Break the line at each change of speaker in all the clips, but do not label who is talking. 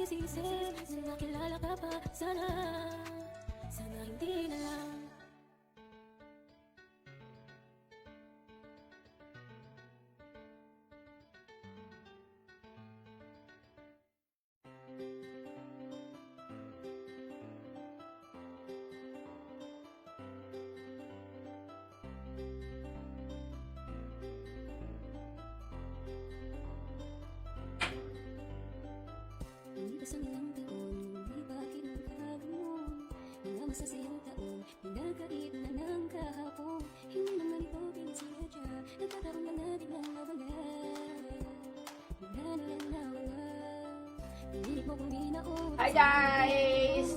isip na nakilala ka pa. Sana hindi na lang. Isang ilang taon, di bakit magkakaroon mga masasayang taon, pinagkait na ng kahapon. Hindi naman ito pinsinadya, nagkakaroon lang na biglang nawala. Bigla na lang nawala. Pinilit mo kung di naon.
Hi guys!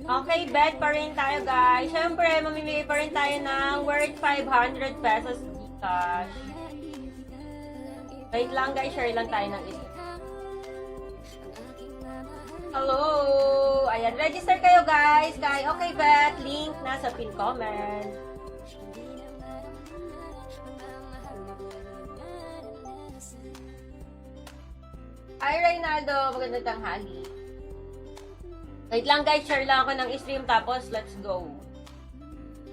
Okay, bet pa rin tayo guys. Siyempre, mamimili pa rin tayo ng worth 500 pesos Gcash. Wait lang guys, share lang tayo ng isa. Hello! Ayan, register kayo guys kay Okay Bet. Link nasa pin comment. Hi Reynaldo, magandang tanghali. Wait lang guys, share lang ako ng stream tapos let's go.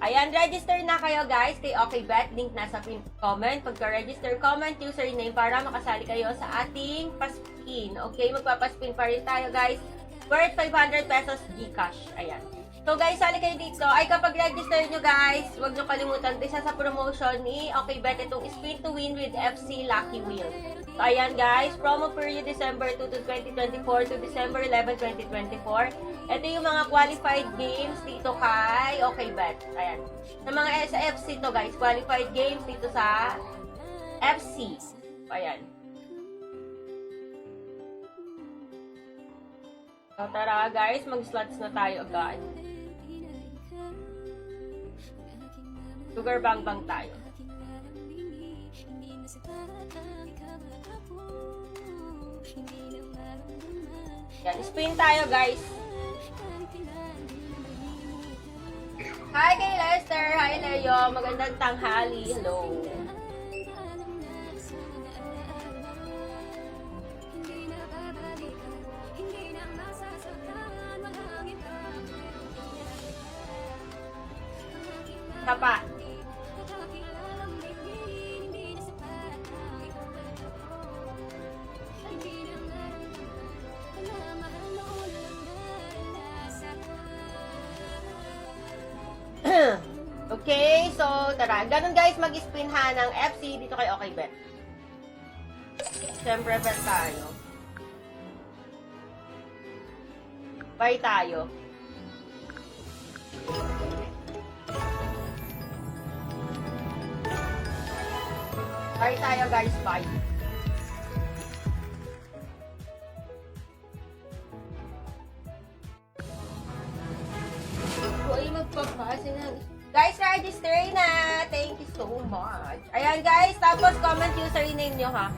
Ayan, register na kayo guys kay Okay Bet. Link nasa pin comment. Pagka-register, comment username para makasali kayo sa ating paspin. Okay, magpapaspin pa rin tayo guys. Worth 500 pesos Gcash. Ayan. So guys, sali kayo dito. Ay, kapag register nyo guys, huwag nyo kalimutan. Isa sa promotion ni Okay Bet itong Spin to Win with FC Lucky Wheel. So ayan guys, promo period December 2 to 2024 to December 11, 2024. Ito yung mga qualified games dito kay Okay Bet. Ayan. Sa mga sa FC to guys, qualified games dito sa FC. Ayan. So tara guys, mag-slots na tayo agad. Sugar bang tayo. Yan, spin tayo guys. Hi kay Lester, hi Leo, magandang tanghali, hello. Tapa. Okay, so tara. Ganun guys, mag-spin ha ng FC dito kay Okay Bet. Siyempre, bet tayo. Buy tayo. Buy tayo guys, buy. Uy, magpapasa na. Guys, register na! Thank you so much. Ayan guys, tapos comment username nyo ha.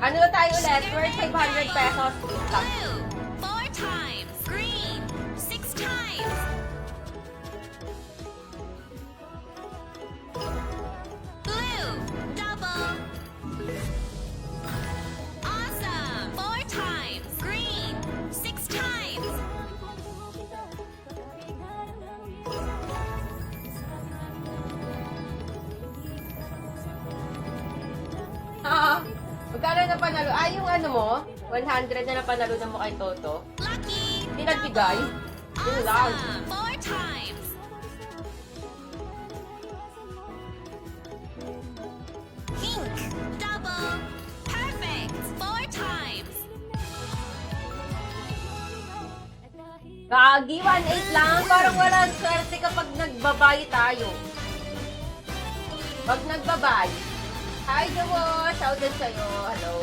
Ano na tayo ulit? Worth 500 pesos.
Blue, 4 times. Green, 6 times. Blue, double. Awesome. 4 times. Green, 6 times.
Magkano na panalo? Ah, yung ano mo? 100 na napanalo na mo kay Toto.
Lucky.
Hindi nagbigay. Yun lang.
Awesome. 4 times. Pink, double. Perfect. 4 times.
Gagi, 1.8 lang. Parang walang swerte kapag nagbabay tayo. Pag nagbabay. Hi, Jawo! Shoutout sa'yo. Hello.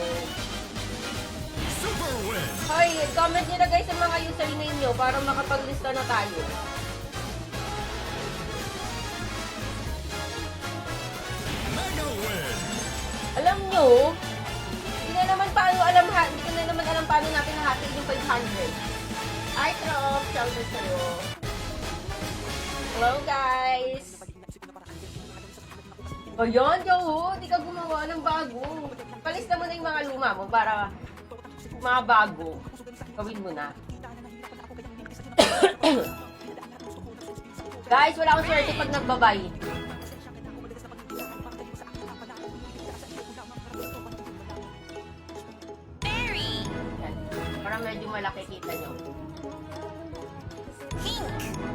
Super win!
Hoy, comment nyo na guys sa mga username nyo para makapaglista na tayo.
Mega win!
Alam nyo, hindi ko na naman alam paano natin nahatiin yung 500. Hi, Trop! Shoutout sa'yo. Hello, guys! O yun, Joe, di ka gumawa ng bago. Palista mo na yung mga luma mo para mga bago. Gawin mo na. Guys, wala akong swerte pag nagbabay.
Berry.
Yan. Para medyo malaki kita nyo.
Pink.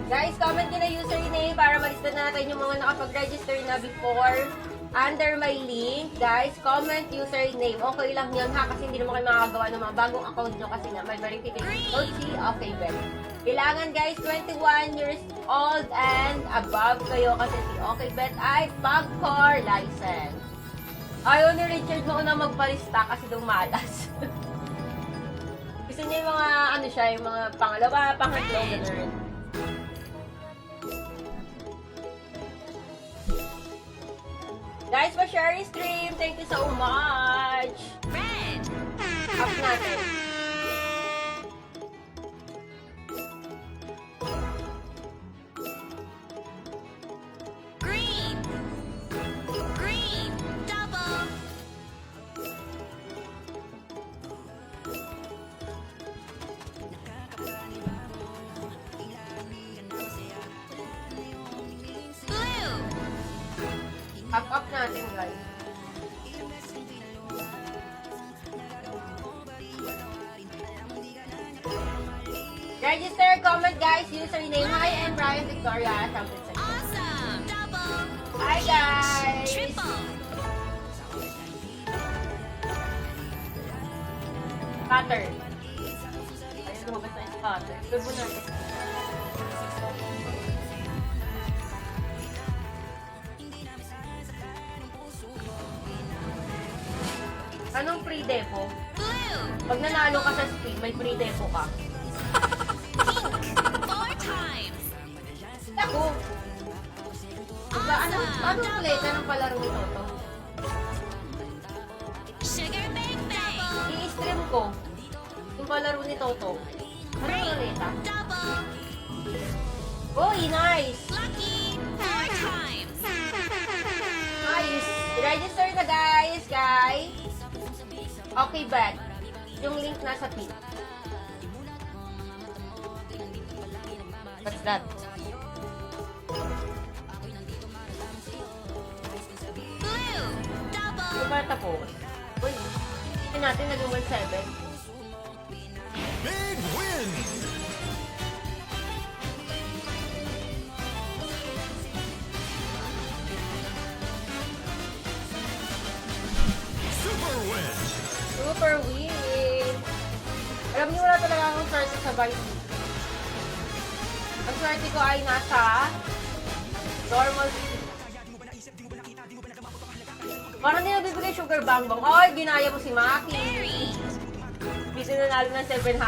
Guys, comment nyo na username para malista natin yung mga nakapag-register na before. Under my link, guys, comment username. Okay lang yun ha, kasi hindi naman kayo makakagawa ng mga bagong account nyo kasi na may verification code si Okay Bet. Kailangan guys, 21 years old and above kayo kasi si Okay Bet ay PAGCOR license. Ayaw ni Richard mo na magpalista kasi daw malas. Gusto niya yung mga, ano siya, yung mga pangalawa, pangatlo, ganun. Guys, pa-share yung stream. Thank you so much.
Red.
Up natin.
Green. Green. Double. Blue.
Up natin, guys. Register, comment, guys. Username. Hi, I'm Brian Victoria. Something like that.
Awesome. Double.
Hi, guys.
Triple.
Cutter. Ayun, lumabas na yung cutter. Good mo natin. Anong free depo?
Blue.
Pag nanalo ka sa spin, may free depo ka.
Pink. 4 times.
Ako! Diba, anong pleta ng palaro ni Toto?
Sugar Bang Bang.
I-stream ko yung palaro ni Toto. Anong pleta?
Double.
Uy, nice!
Lucky. 4 times.
Nice! Register na guys! Okay, bet. Yung link nasa pin. What's that?
Blue. Double.
Yung ba tapos? Uy, hindi natin naging 1-7.
Big win! Super win!
Super win! Alam niyo, wala talaga akong swerte sa Vice. Ang swerte ko ay nasa normal speed. Parang hindi nabibigay sugar bang. Ay, ginaya mo si Maki.
Berry.
Dito nanalo ng 700.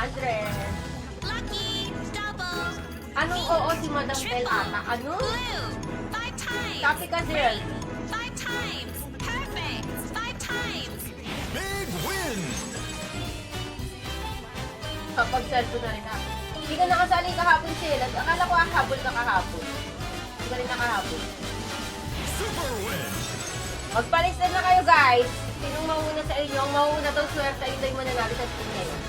Lucky. Double.
Anong oo si Madam Bell ata? Ano?
Blue. 5 times.
Copy ka, Zil.
5 times. Perfect. 5 times.
Big win!
Kapag cellphone na rin ako. Hindi ka nakasali kahapon, Sil. Akala ko habol ka kahapon. Hindi ka rin nakahabol.
Super win!
Magpalista na kayo, guys. Sinong mauna sa inyo? Ang mauna daw swerte ay yung mananalo sa spin ngayon.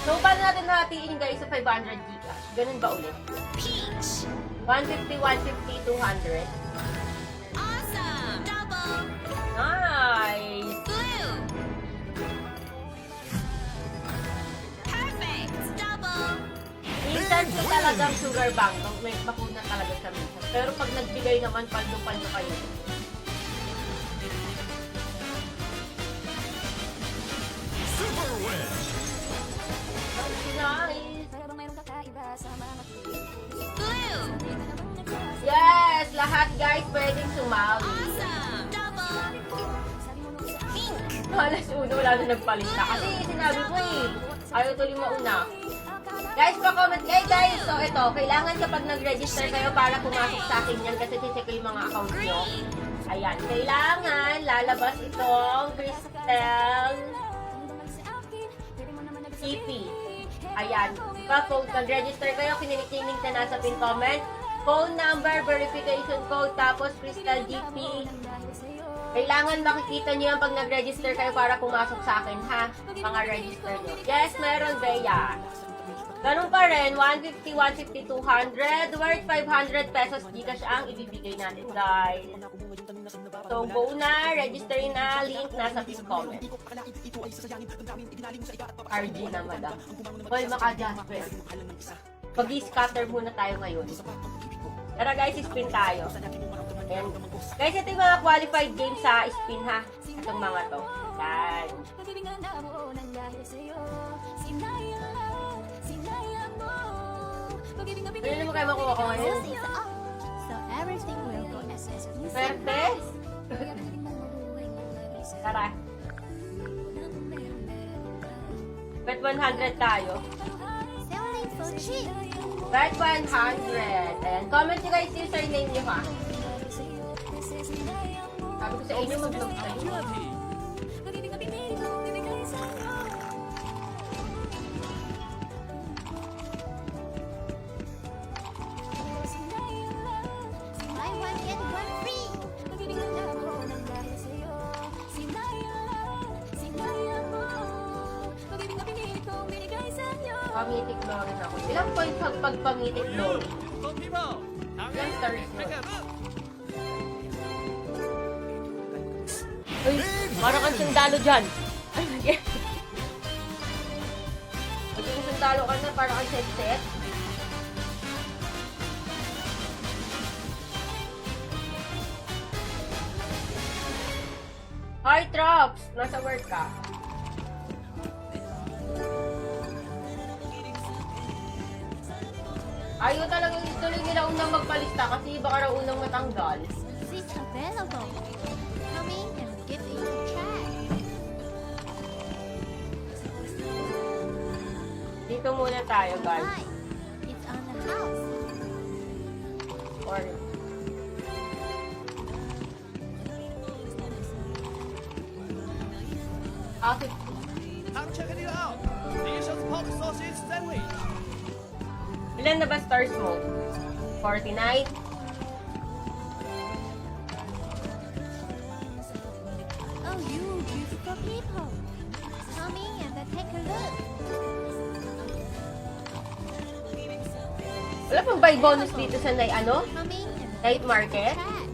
So, paano natin nahatiin, guys, sa 500 Gcash? Ganun ba ulit?
Peach.
150, 150, 200.
Awesome. Double.
Nice!
Blue. Perfect. Double.
Minsan ko talagang sugar bank. May bakuna talaga sa minsan. Pero pag nagbigay naman, paldo-paldo kayo.
Super win!
Nice!
Para bang mayroong kakaiba sa mga
Blue.
Yes! Lahat, guys, pwedeng sumali.
Awesome. Double.
sabi mo nung sa akin.
Pink.
Alas uno, wala na nagpalista. Kasi sinabi ko ayaw tuloy mauna. Guys, pa-comment kayo, guys. So, ito, kailangan kapag nag-register kayo para pumasok sa akin yan kasi check ko yung mga account nyo. Ayan, kailangan lalabas itong Crystal EP. Ayan, pa-vote, nag-register kayo, kinilig yung link na nasa pin comment. phone number, verification code, tapos Crystal GP. Kailangan makikita nyo yan pag nag-register kayo para pumasok sa akin, ha? Pang-register nyo. Yes, meron, Bea. Ganun pa rin, 150, 150, 200, worth 500 pesos Gcash ang ibibigay natin, guys. So, go na, register na, link nasa pin comment. RG na, madam. Hoy, maka-Jasper. Mag-scatter muna tayo ngayon. Tara guys, spin tayo. Ayan. Guys, ito yung mga qualified games sa spin, ha? Itong mga to. Yan. Ano naman kayo makuha ko ngayon?
So everything will go as you
Swerte? Tara. Bet 100 tayo.
Selling for cheap.
Bet 100. Ayan. Comment nyo guys yung surname nyo, ha? Sabi ko sa inyo, mag-vlog tayo.
Buy one get one free.
Pamitik glory na ako. Ilang points pag pamitik glory? Ilang stars yun? Uy, parang kang sundalo dyan. Pag yung sundalo ka na, parang kang set-set. Hi, Trops! Nasa work ka. Ayaw talagang ituloy nila unang magpalista kasi baka raw unang matanggal.
Seats available. Come in and give it a try.
Dito muna tayo, guys.
Hi. It's on the house.
Or... Outfit.
I'm checking it out. Delicious pork sausage sandwich.
Ilan na ba stars mo? 49?
Oh, you beautiful people. Come in and take a look.
Wala pang buy bonus dito sa ano?
Come in and
Night market?
try.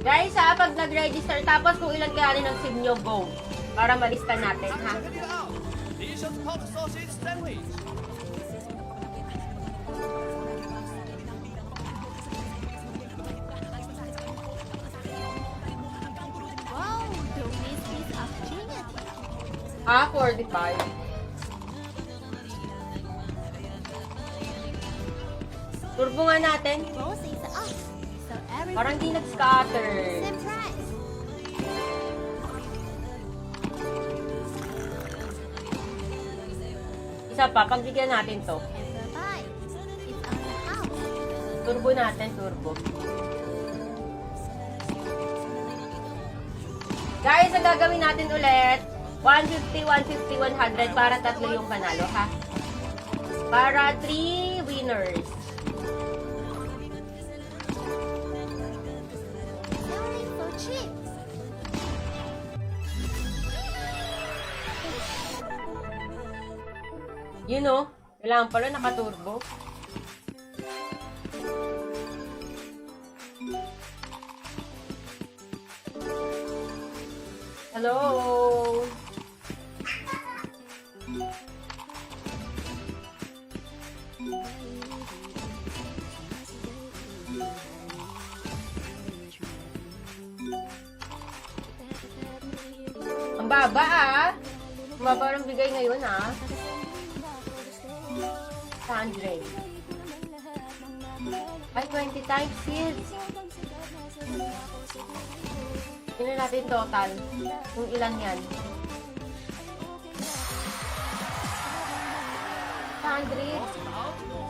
Guys, ha, pag nag-register, tapos kung ilan kayanin ng SIM nyo, go. Para malista natin, ha?
I'm checking it out. Delicious pork sausage sandwich.
Wow, don't miss this opportunity.
Ah, 45. Turbo nga natin.
Both is up. So everything
Parang di nag-scatter.
same price.
Isa pa, pagbigyan natin to.
And the buy. It's on the house.
Turbo natin, turbo. Guys, ang gagawin natin ulit, 150, 150, 100 para tatlo yung panalo, ha? Para 3 winners.
Selling for cheap.
You know, kailangan pala naka-turbo. Hello! Ang baba ah! Ang baba ng bigay ngayon ah. 100. Ay, 20 times seeds. Tingnan natin total. Kung ilan yan. 100.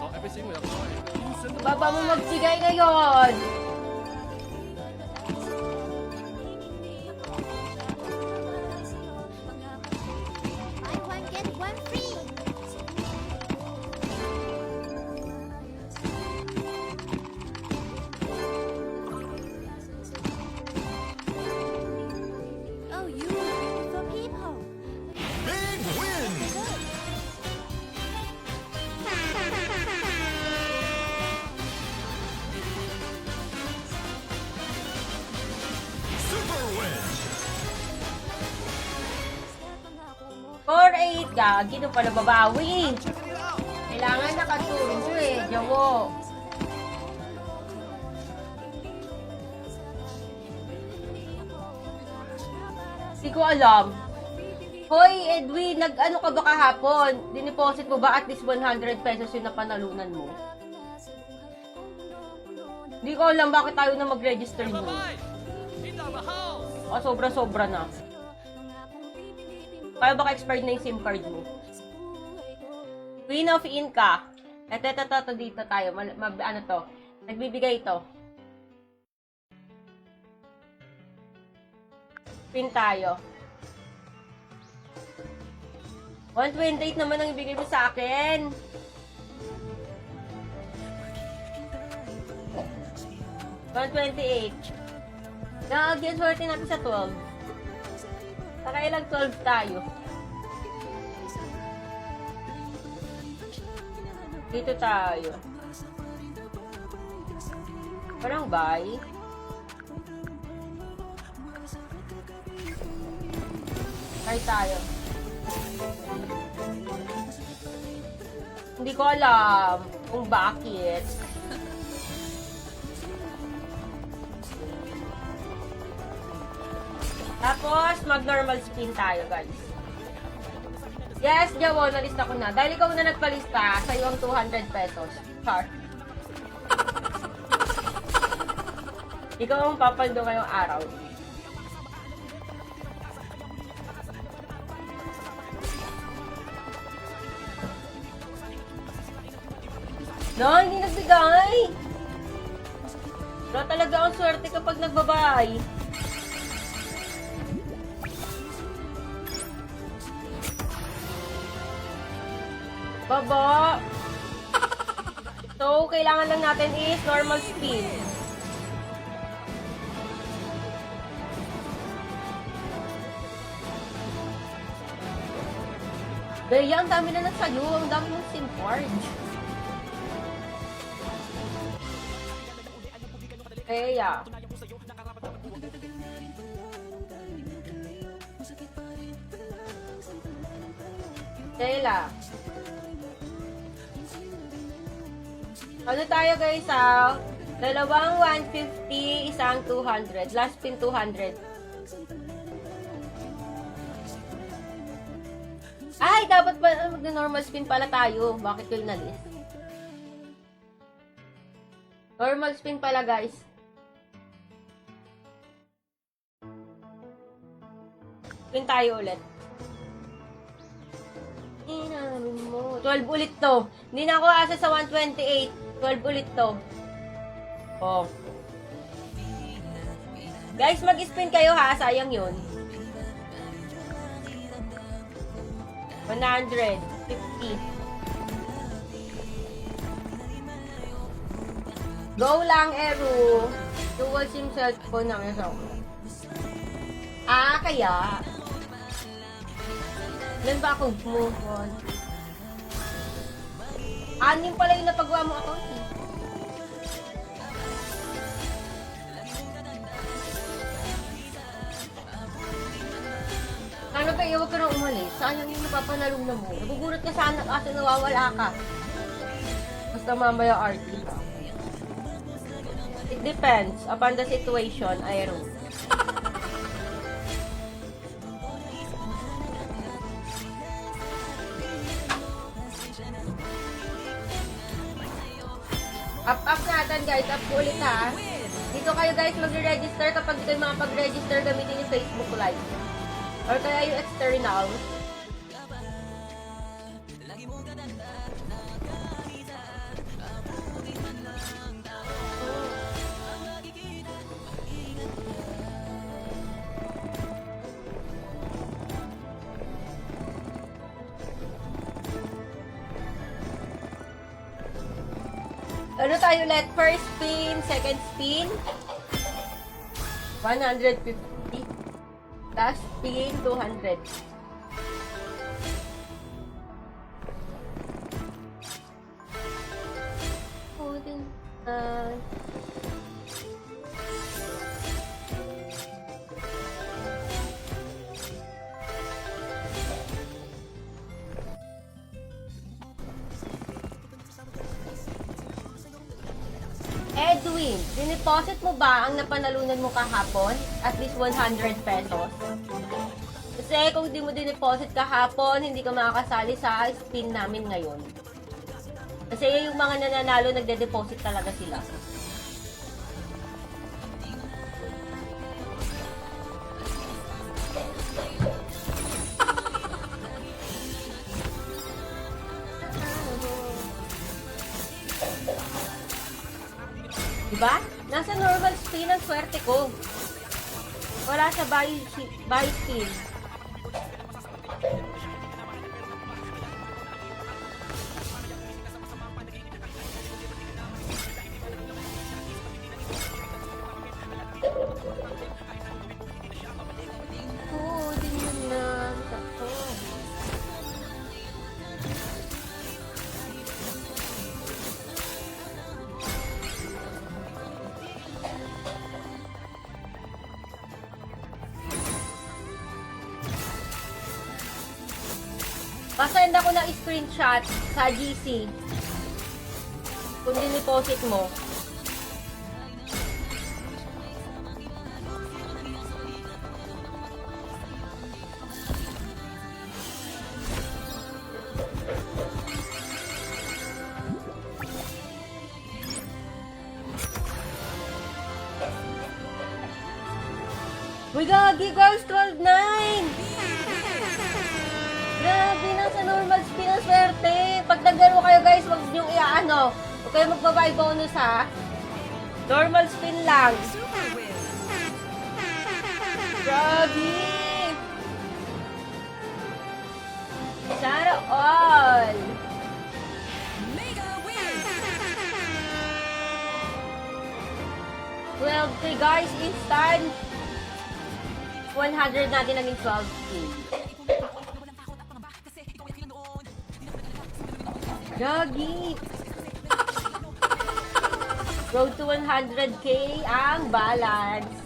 So everything will go in.
Baba mo magbigay ngayon.
Buy one get one free.
4-8. Gagi, doon pala babawi.
Checking it out.
Kailangan nakaturbo eh, Jawo. Hindi ko alam. Hoy, Edwin, nag-ano ka ba kahapon? Dineposit mo ba at least 100 pesos yung napanalunan mo? Hindi ko alam bakit tayo na mag-register mo.
Bye. In the house.
O, sobra-sobra na. Kaya baka expired na yung SIM card mo. Queen of Inca. Ito dito tayo. Ano to? Nagbibigay ito. Pin tayo. 128 naman ang ibigay mo sa akin. $128. Nag-guess swerte natin sa 12. Saka ilang 12 tayo. Dito tayo. Parang buy. Buy tayo. Hindi ko alam kung bakit. Tapos, mag-normal spin tayo, guys. Yes, Jawo, nalista ko na. Dahil ikaw na nagpalista, sa'yo ang 200 pesos. Char. Ikaw ang papaldo ngayong araw. No, hindi nagbigay. Pero talaga ang swerte kapag nagbabay. Baba. So, kailangan lang natin is normal spin. Bea, ang dami na nagsayo. Ang dami ng SIM card. Bea. Tela. Ano tayo guys dalawang 150, isang 200. Last spin 200. Ay, dapat pa mag-normal spin pala tayo. Bakit ko inalis? Normal spin pala guys. Spin tayo ulit. 12 ulit to. Hindi na ako asa sa 128. 12 ulit to. Oh. Guys, mag-spin kayo ha. Sayang yun. 100. 50. Go lang, Eru. Dual SIM cellphone namin sa ako. Kaya. Ilan ba akong move on? 6 pala yung napagawa mo ako. Ano ba, huwag ka nang umalis. Sayang yung napapanalong na mo. Nagugulat ka sana kasi nawawala ka. Basta mamaya RT ka. It depends upon the situation, Aero. Up natin guys, up po ulit ha. Dito kayo guys magre-register kapag kayo makapag-register gamitin yung Facebook Live. Or kaya yung external. Ano tayo ulit? First spin, second spin. 150. Last spin, 200. Goldwyn, dineposit mo ba ang napanalunan mo kahapon? At least 100 pesos? Kasi kung di mo dineposit kahapon, hindi ka makakasali sa spin namin ngayon. Kasi yung mga nananalo, nagde-deposit talaga sila. Diba? Nasa normal spin ang swerte ko. Wala sa buy spin. Oo, di mo na. Ako. Pasend ako ng screenshot sa GC. Kung dineposit mo. Uy, gagi guys, 12-9! Grabe na sa normal spin ang swerte. Pag naglaro kayo guys, wag niyong iaano. Huwag kayo magbabay bonus ha. Normal spin lang.
Super win.
Grabe! Sana all!
Mega win.
12K guys, instant! 100 natin naging 12K. Gagi! Road to 100K ang balance.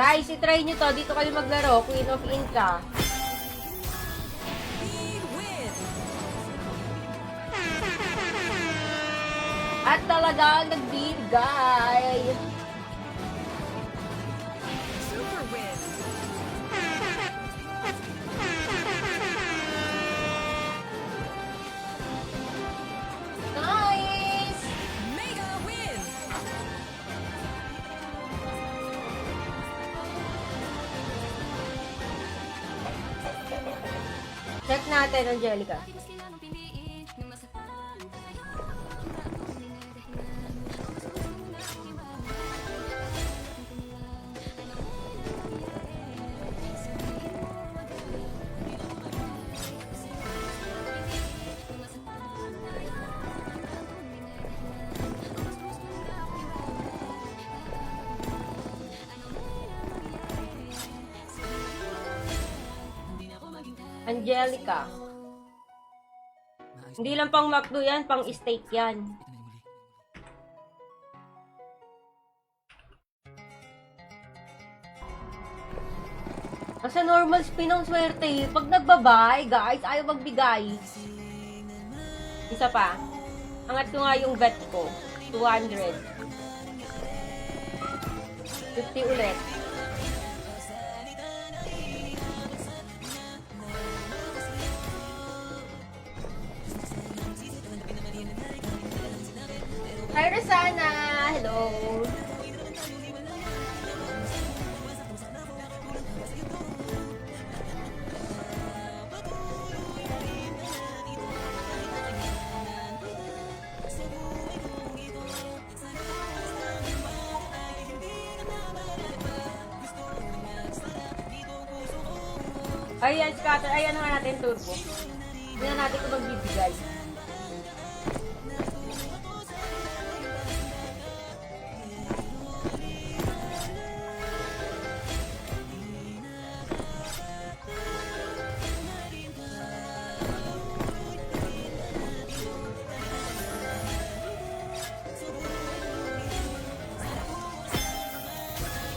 Guys, itry nyo to. Dito kayo maglaro. Queen of Inca.
Big win.
At talagang nagbigay.
Super win.
Nice!
Mega win.
Check natin, Angelica.
Mas kailangang piliin ng masaktan tayo.
Angelica. Hindi lang pang McDo yan, pang steak yan. Kasi normal spin ang swerte. Pag nagbabay, guys, ayaw magbigay. Isa pa. Angat ko nga yung bet ko. 200. 50 ulit. Hi, Rosana! Hello! Ayan, scatter. Ayan nga natin turbo. Tingnan natin kung magbibigay.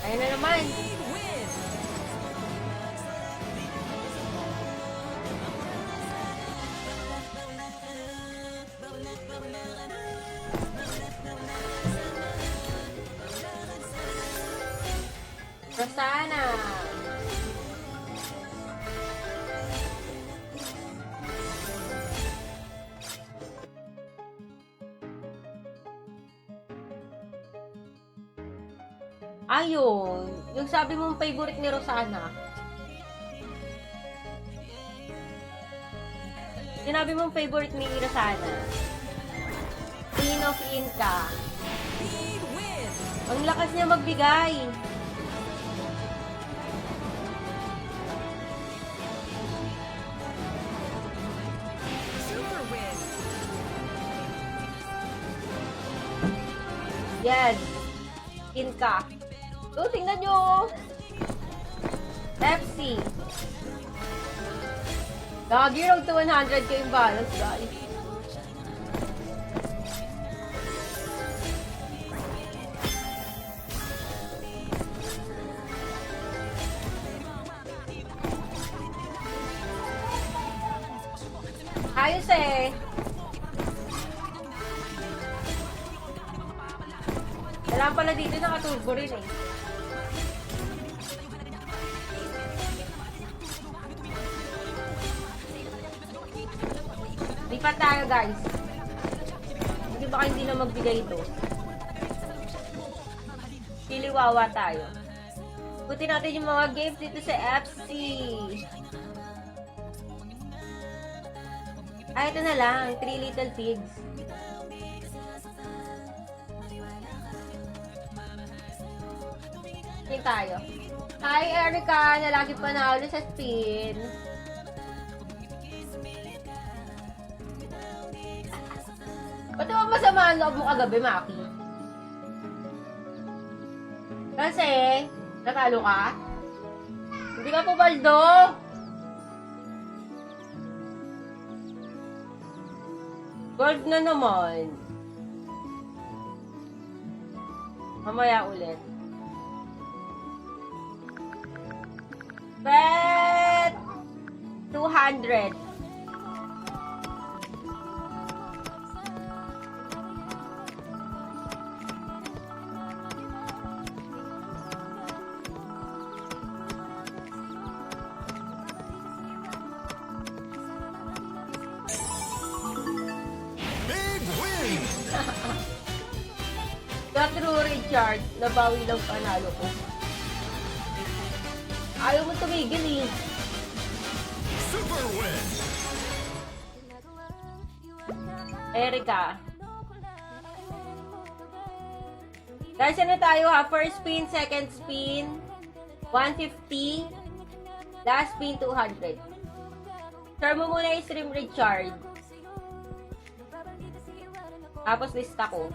Ayun na naman.
Big win.
Rosana. Ayun. Yung sabi mong favorite ni Rosana. Sinabi mong favorite ni Rosana. Queen of Inca.
Big win.
Ang lakas niya magbigay.
Super win.
Yan. Inca. So, tingnan nyo. FC. Gagi, road to 100k yung balance, guys. Ayos eh. Kailangan pala dito nakaturbo rin eh. Lipat tayo guys. Hindi baka hindi na magbigay ito. Piliwawa tayo. Putin natin yung mga games dito sa FC. Ay, ito na lang. 3 Little Pigs. Spin tayo. Hi, Erica, na lagi panalo sa spin. Ba't naman masama ang loob mo kagabi, Maki? Kasi, natalo ka? Hindi ka po baldo? Gold na naman. Mamaya ulit. Bet 200.
Big win!
True Richard, nabawi lang panalo ko. Ayaw mo tumigil eh.
Super win!
Erica. Guys, ano tayo ha? First spin, second spin, 150. Last spin, 200. Share mo muna yung stream, Richard. Tapos lista ko.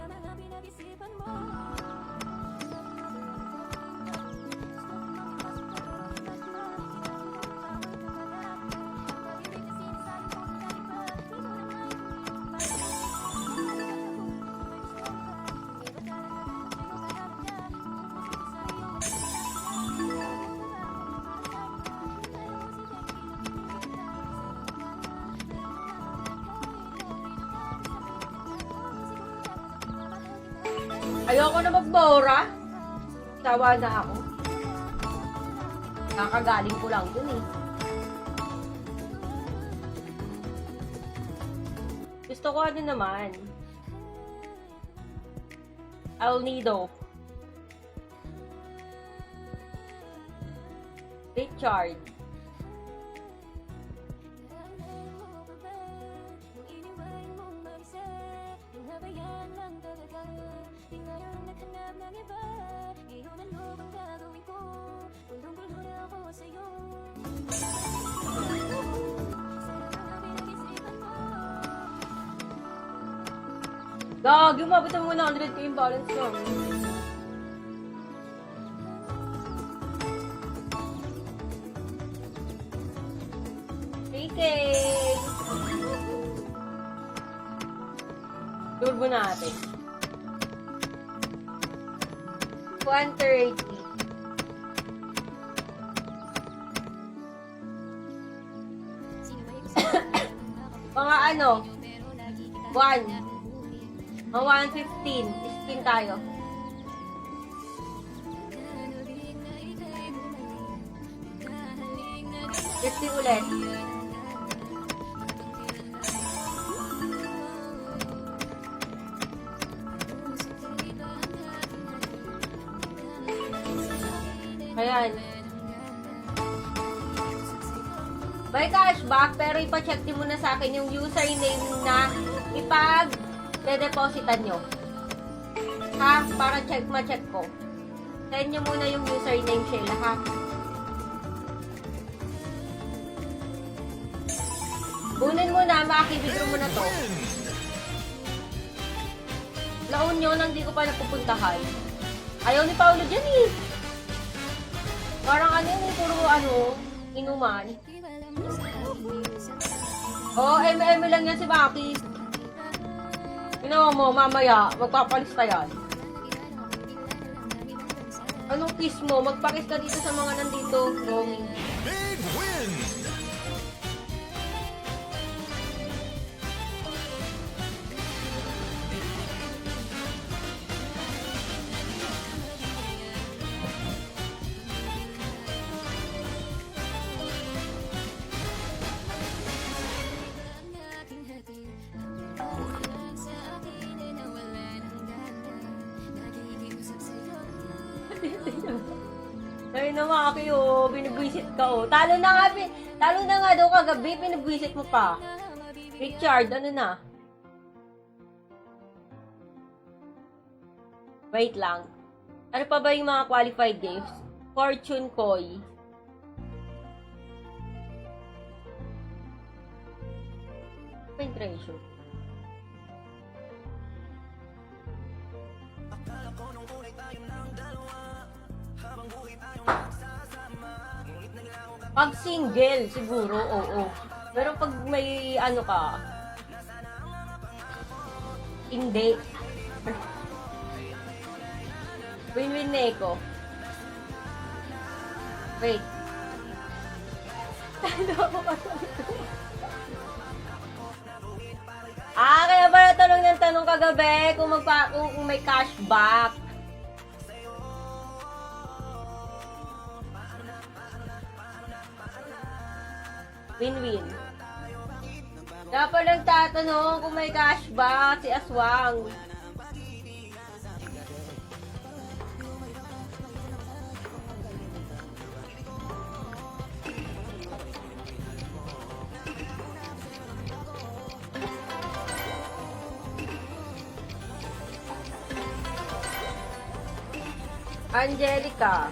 Ayoko na magbora. Sawa na ako. Nakagaling ko lang dun eh. Gusto ko ano naman. El Nido. Richard. Gagi, umabot ang 100k yung balance ko. PK! Turbo natin. 130. ano? 1. 115. Spin tayo. 50 ulit. Ayan. May cashback, pero ipacheck din muna sa akin yung username na ipag-depositan nyo. Ha? Para ma-check ko. Send nyo muna yung username, Sheila, ha? Kunin mo na, makakibigro mo na to. La Union, hindi ko pa napupuntahan. Ayaw ni Paolo dyan eh. Parang ano yung puro inuman. MM lang yan si Maki. Ginawa mo, mamaya, magpapalista yan. Anong kiss mo? Magpakiss ka dito sa mga nandito, Romy.
Big win!
Ay na Maki, binibwisit ka, Talo na nga daw kagabi, binibwisit mo pa. Richard, ano na? Wait lang. Ano pa ba yung mga qualified games? Fortune Koi. Point ratio. Pag single, siguro, oo. Pero pag may ano ka, hindi. Win-win na ako. Wait. Kaya ba natanong ng tanong kagabi kung may cashback? Win-win. Dapat lang tatanong kung may cashback si Aswang. Angelica.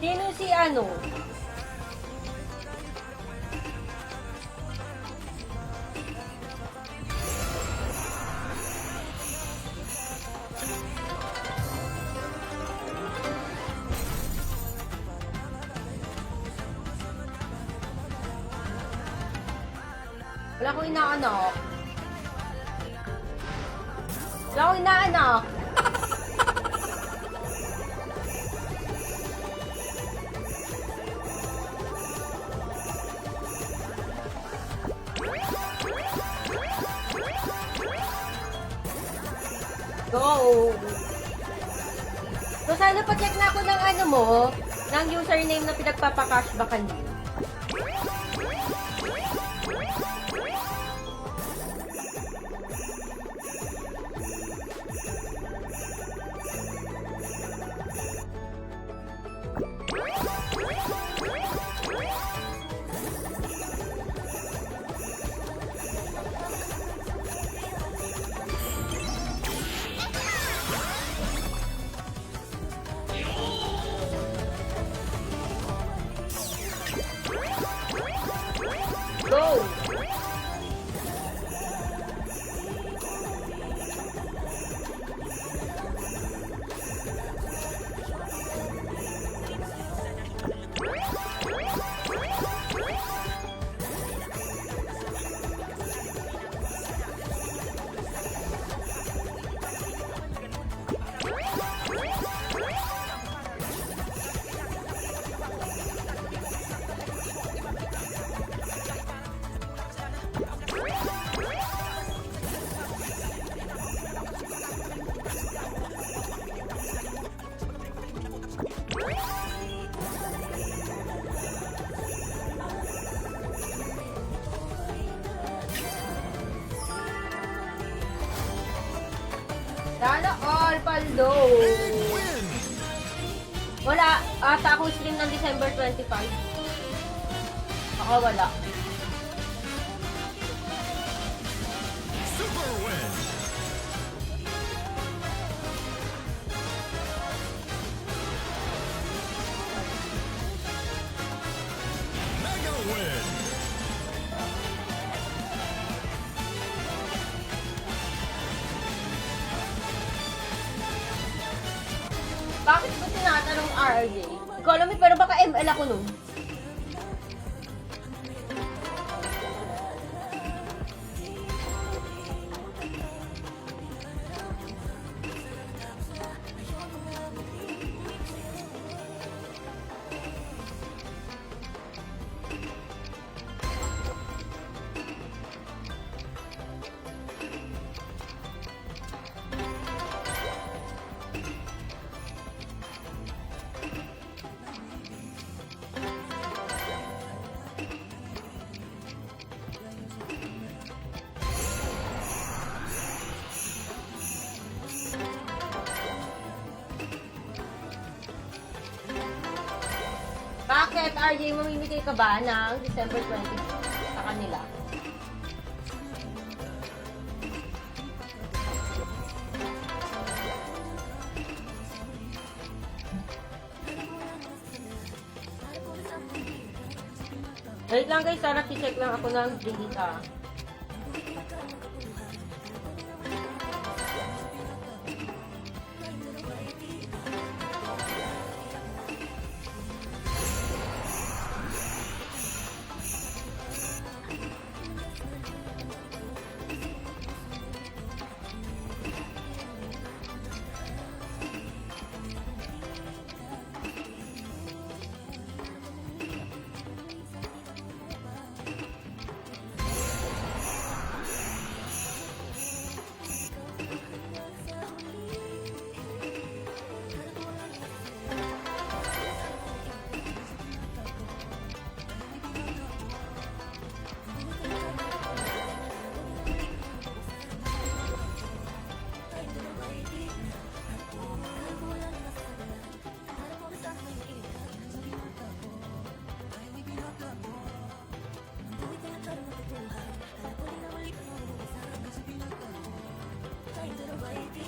Sino si ano? Wala akong inaanak. Wala akong inaanak. Go! So, sana pa-check na ako ng ano mo, ng username na pinagpapakashbackan niyo. Sana all, Paldo.
Big win!
Wala. Ata akong stream ng December 25. Baka wala.
Super win! Mega win!
Bakit ko tinatanong RJ? Hindi ko alam eh, pero baka ML ako nun. Bakit, RJ, mamimigay ka ba ng December 20 sa kanila? Wait lang guys, sana check lang ako ng data.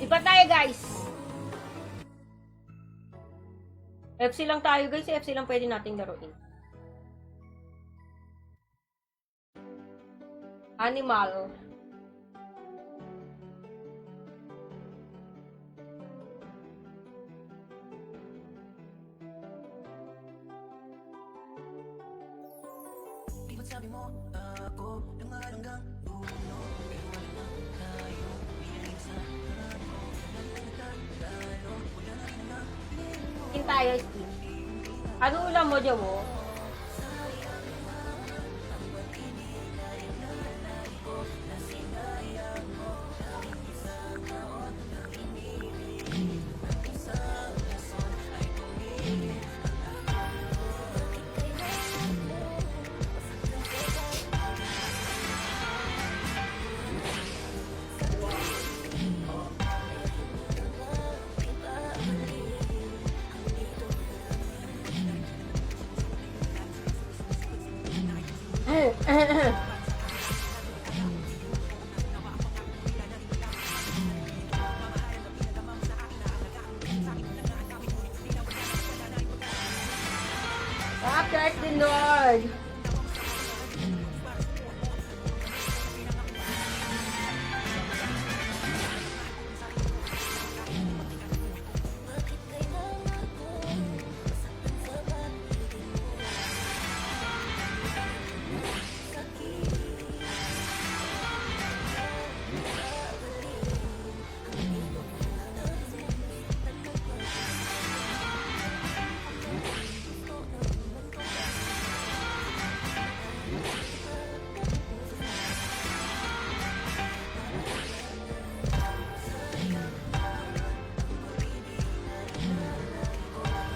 Iba tayo guys. FC lang tayo guys. FC lang pwede nating laruin. Animal. Skin tayo, skin. Ano ulam mo, Jawo? There's the Lord.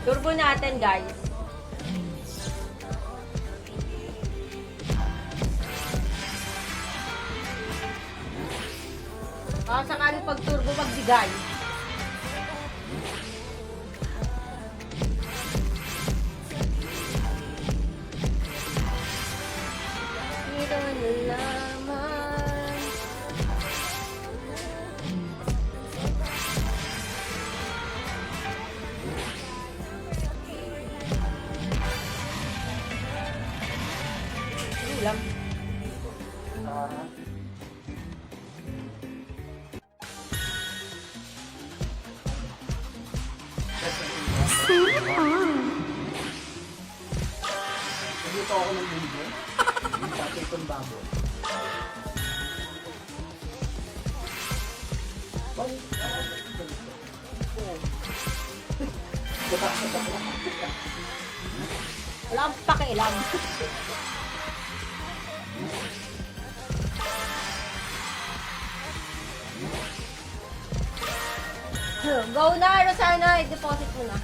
Turbo natin, guys. Sakaling pag turbo magbigay. Ito na lamang. Ulam.
Nagluto ako ng bubo. Pati itong baboy.
Wala akong pakialam. Go na, Rosana. I-deposit mo na.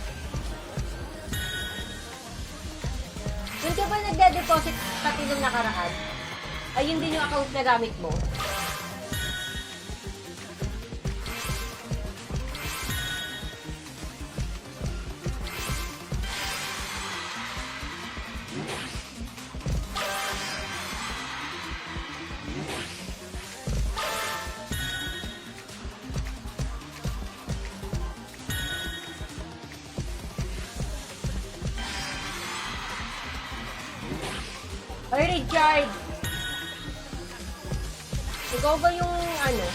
Yun ka ba nagde-deposit pati nung nakaraan? Ay, yun din yung account na gamit mo. Ay, Richard! Ikaw ba yung ano?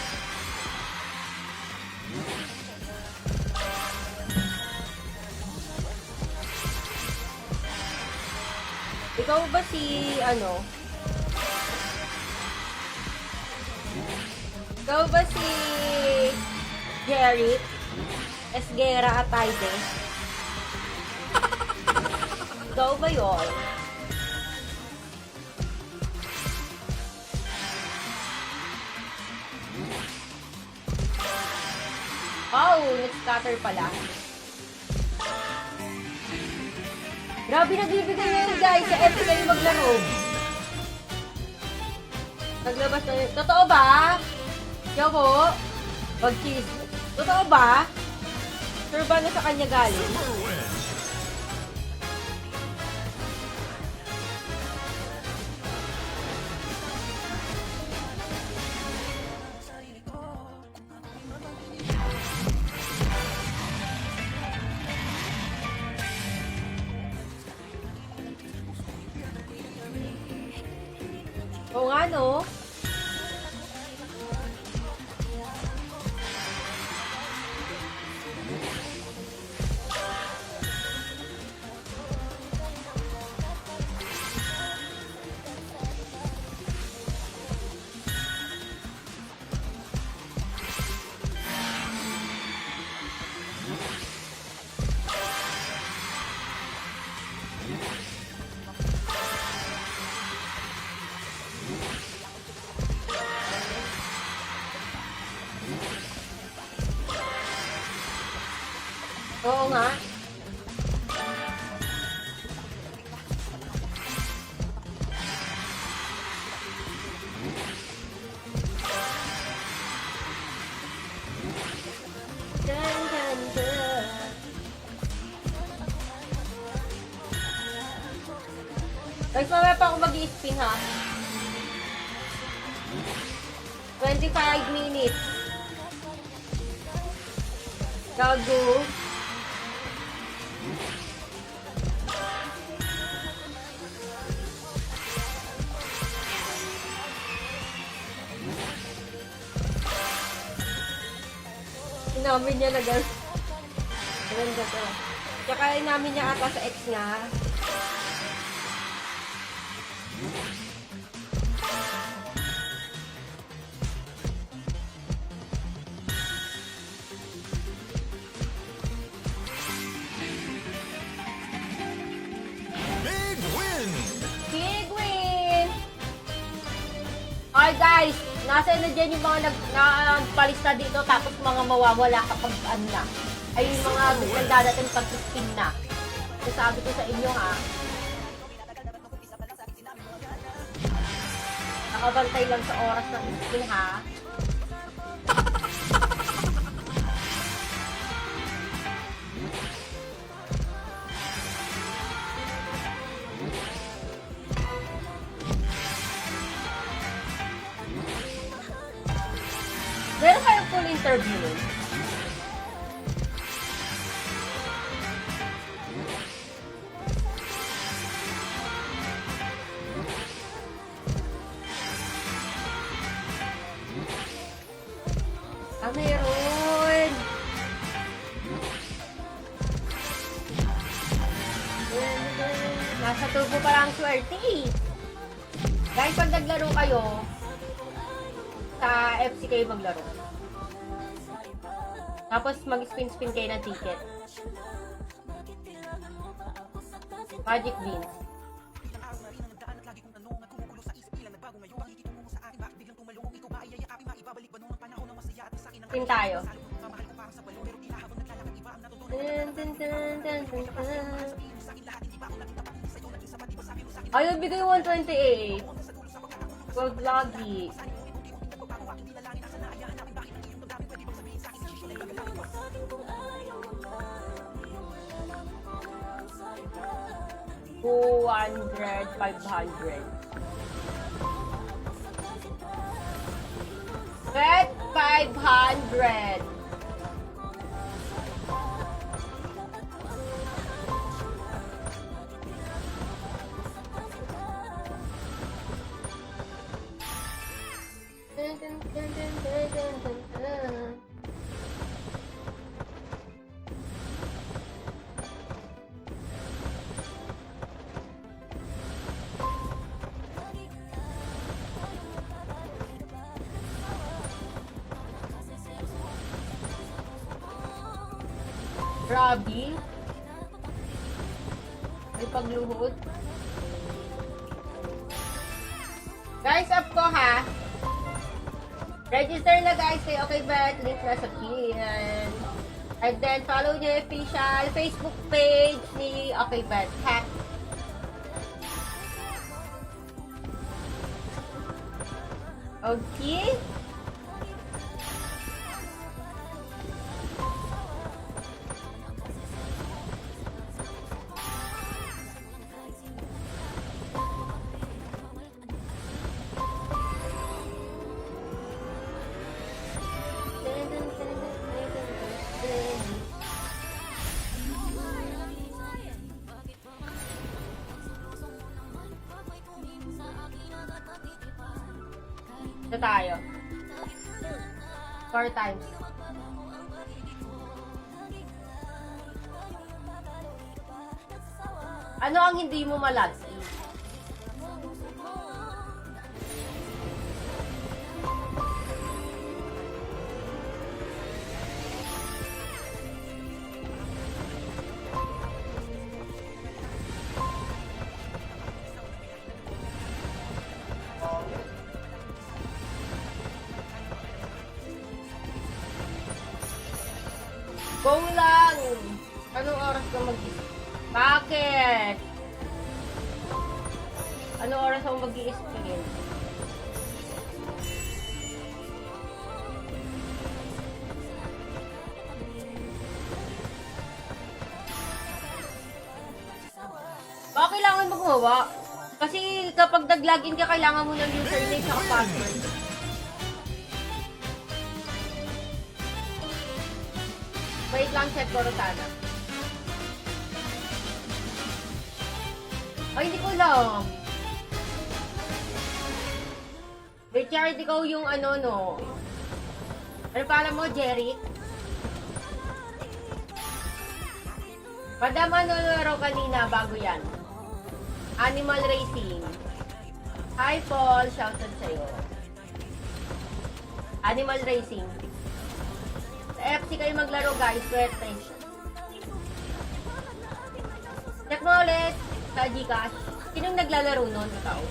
Ikaw ba si ano? Ikaw ba si Jerry Esguera Atayde? Ikaw ba yun? Oh, nag-scatter pala. Grabe, nagbibigay na yun, guys. Sa epic kayo maglaro. Naglabas na yun. Totoo ba? Yoko? Pag-cheese. Totoo ba? Sure ba na sa kanya galing?
Super win.
Oo nga, no? Oo nga. Dun, dun, dun. Guys, mamaya pa ako mag-i-spin ha. 25 minutes. Gago. Inamin niya na guys. Ganda to. Tsaka inamin niya ata sa ex niya.
Big win.
Big win! Okay guys, nasa na dyan yung mga nagpalista dito tapos mga mawawala kapag ano na. Ay yung mga nagdadating pag-spin na. So, sabi ko sa inyo ha. Nakabantay lang sa oras ng spin ha. turbine. Ah, meron! Nasa turbo pa lang swerte eh. Guys, pag naglaro kayo, sa FC kayo maglaro. Tapos mag-spin-spin kayo ng ticket. Magic beans. Spin tayo. Dun, dun, dun, dun, dun, dun. Ayaw, bigay 128. Gold lagi. $200, $500. Bet 500. Dun, dun, dun, dun, dun, dun, dun, dun. Grabe. May pagluhod. Guys, up ko ha. Register na guys kay OkBet. Link na sa pin. And then follow niyo yung official Facebook page ni OkBet. Ha? Okay. Ito tayo. 4 times. Ano ang hindi mo malagi? Kung lang! Anong oras ka mag-isip? Bakit? Anong oras ako mag-i-spin? Baka kailangan magawa. Kasi kapag nag-login ka, kailangan mo ng username at password. Wait lang, check ko Rosana. Ay, hindi ko alam. Richard, ikaw yung ano, no? Ano pala mo, Jerry? Madam, ano laro kanina bago yan? Animal Racing. Hi, Paul. Shoutout sa'yo. Animal Racing. Sa FC kayo maglaro, guys. Swerte. Check mo ulit sa Gcash. Sinong naglalaro nun? Ikaw.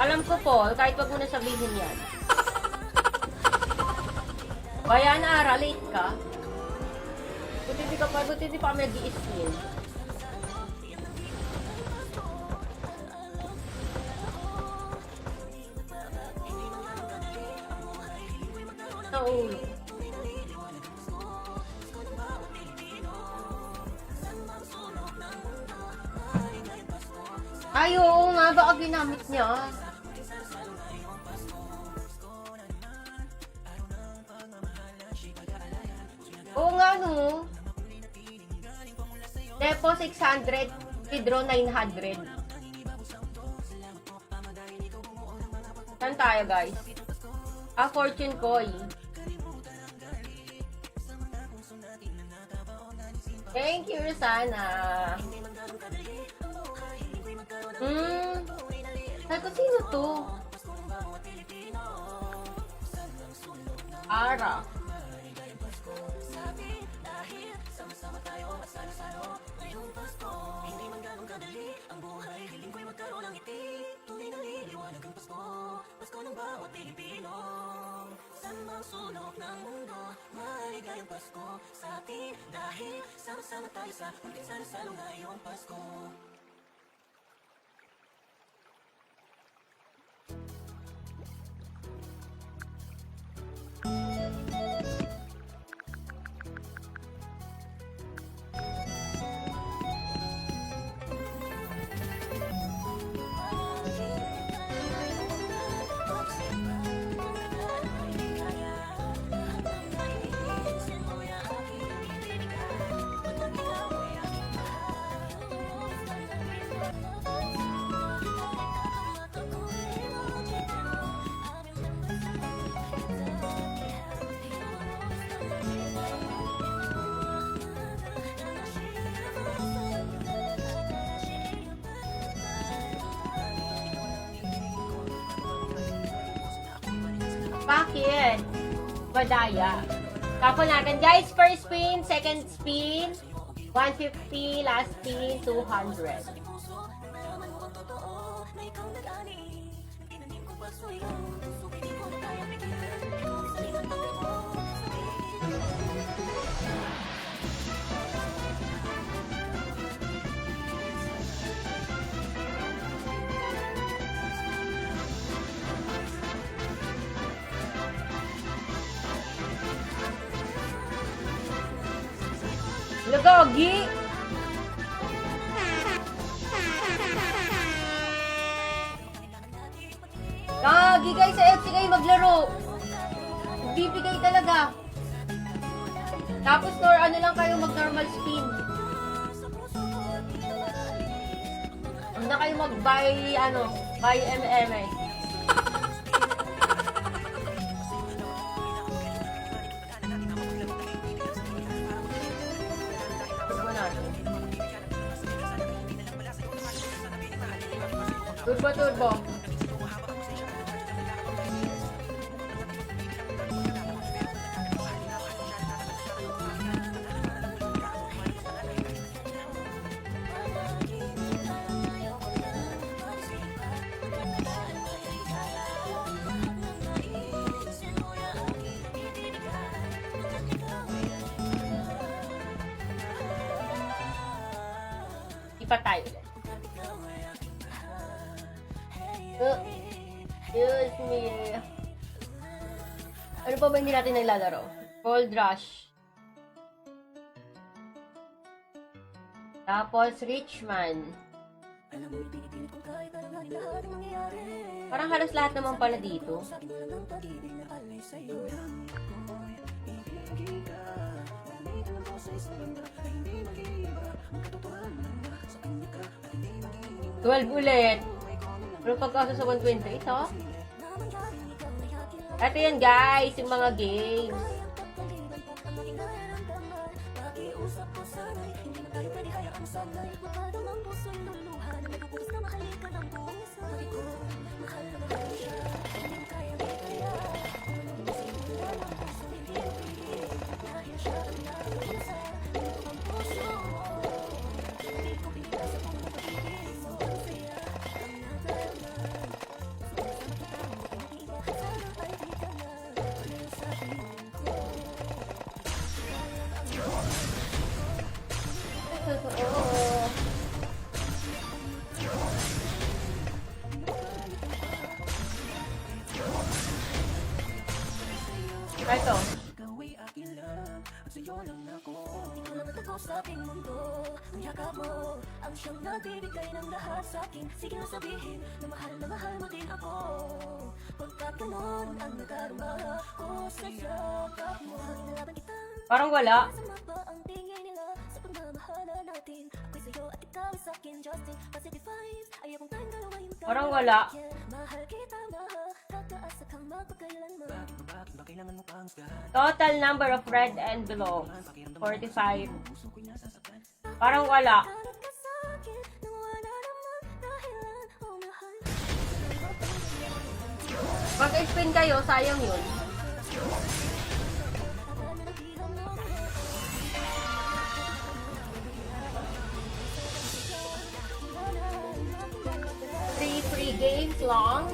Alam ko po, kahit wag mo na sabihin yan. Bayan Ara, late ka? Buti di pa kami nag-i-spin. Sa ulo. Ay, oo nga, baka ginamit niya. Oo nga, no? Depo 600, Pedro 900. Saan tayo, guys? Fortune coin. Thank you, Rosana. Sabi ko, sino to? Ara. Bakit? Badaya. Tapos natin, guys, first spin, second spin, 150, last spin, 200. Lagagi! Gagi guys, sa FC kayo maglaro. Bibigay talaga. Tapos ano lang kayo mag-normal spin. Huwag na kayo mag-buy, buy MMA. Turbo. Ipa tayo ulit. Excuse me. Ano pa ba hindi natin naglalaro? Gold Rush. Tapos Richman. Parang halos lahat naman pala dito. $12 ulit. Pero pagkaso sa 120 ito. Ito yan guys, yung mga games. Ito.
Ikaw naman ako sa aking mundo. Ang yakap mo ang siyang nagbibigay ng lahat sa akin. Sige na sabihin na mahal mo din ako. Pagkat ganon ang nagarama ko sa yakap mo. Nalaban kita.
Parang wala.
Masama ba ang tingin nila sa pagmamahala natin? Ako'y sa'yo at ikaw ay sa'kin, Justin. Positive vibes, ayaw kong tayong dalawa yung
Parang wala.
mahal kita, mahal. Tataas kang magpagkailanman.
Total number of red envelopes. 45. Parang wala.
Hanap ka sa'kin nang wala namang dahilan. Oh, mahal.
Mag-spin kayo, sayang yun. Three free games long.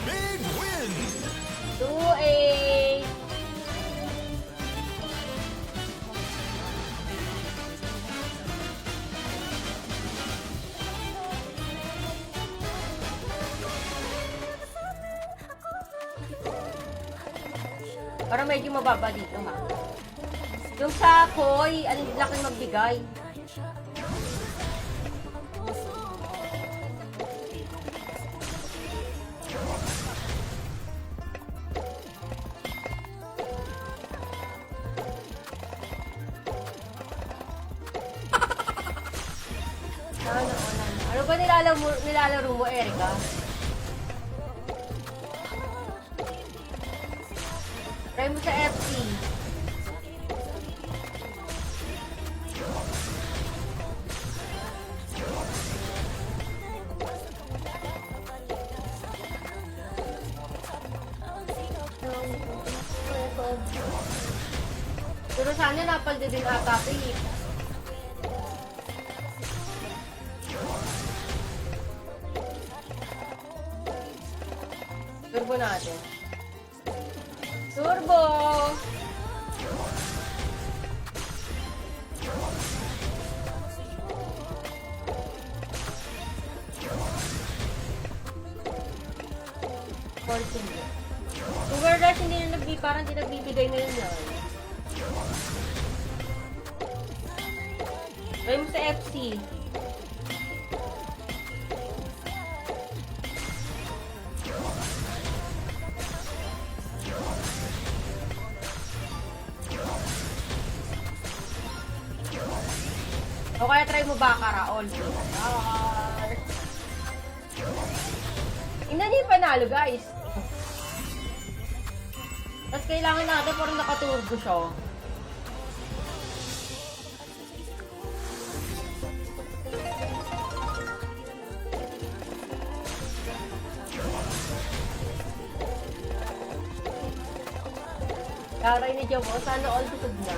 Big win!
2-8. Parang medyo mababa dito ha. Yung sa koi, ang laking magbigay. Ano ba nilalaro mo, Erica? Try mo sa FC. Pero sana napaldo din ata ito eh. Turbo natin. Turbo! Sugar Rush hindi na parang hindi nagbibigay ngayon yan. Try mo sa FC. O kaya try mo Baccarat, all in. Hindi na yung panalo, guys. Tapos kailangan natin parang nakaturbo siya. Karay ni Jobo, sana all tutog na.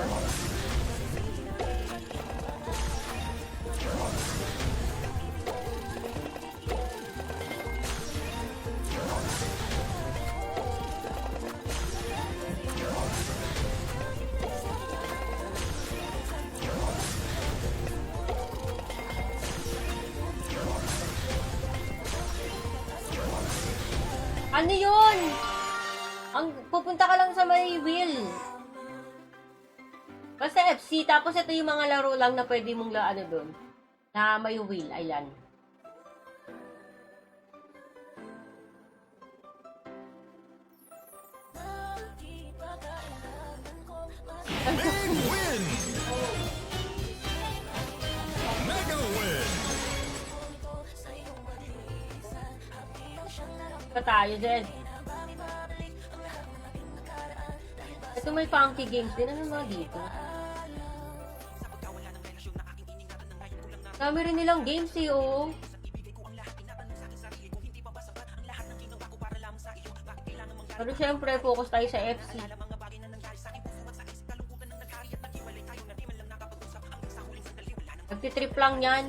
Ano yun? Pupunta ka lang sa may wheel. Basta FC, tapos ito yung mga laro lang na pwede mong ano doon. Na may wheel, ayan.
Big win! Mega win!
Pa tayo din. Ito may funky games din. Ano mga dito? Dami rin nilang games eh, oh. Pero syempre, focus tayo sa FC. Nagtitrip lang yan.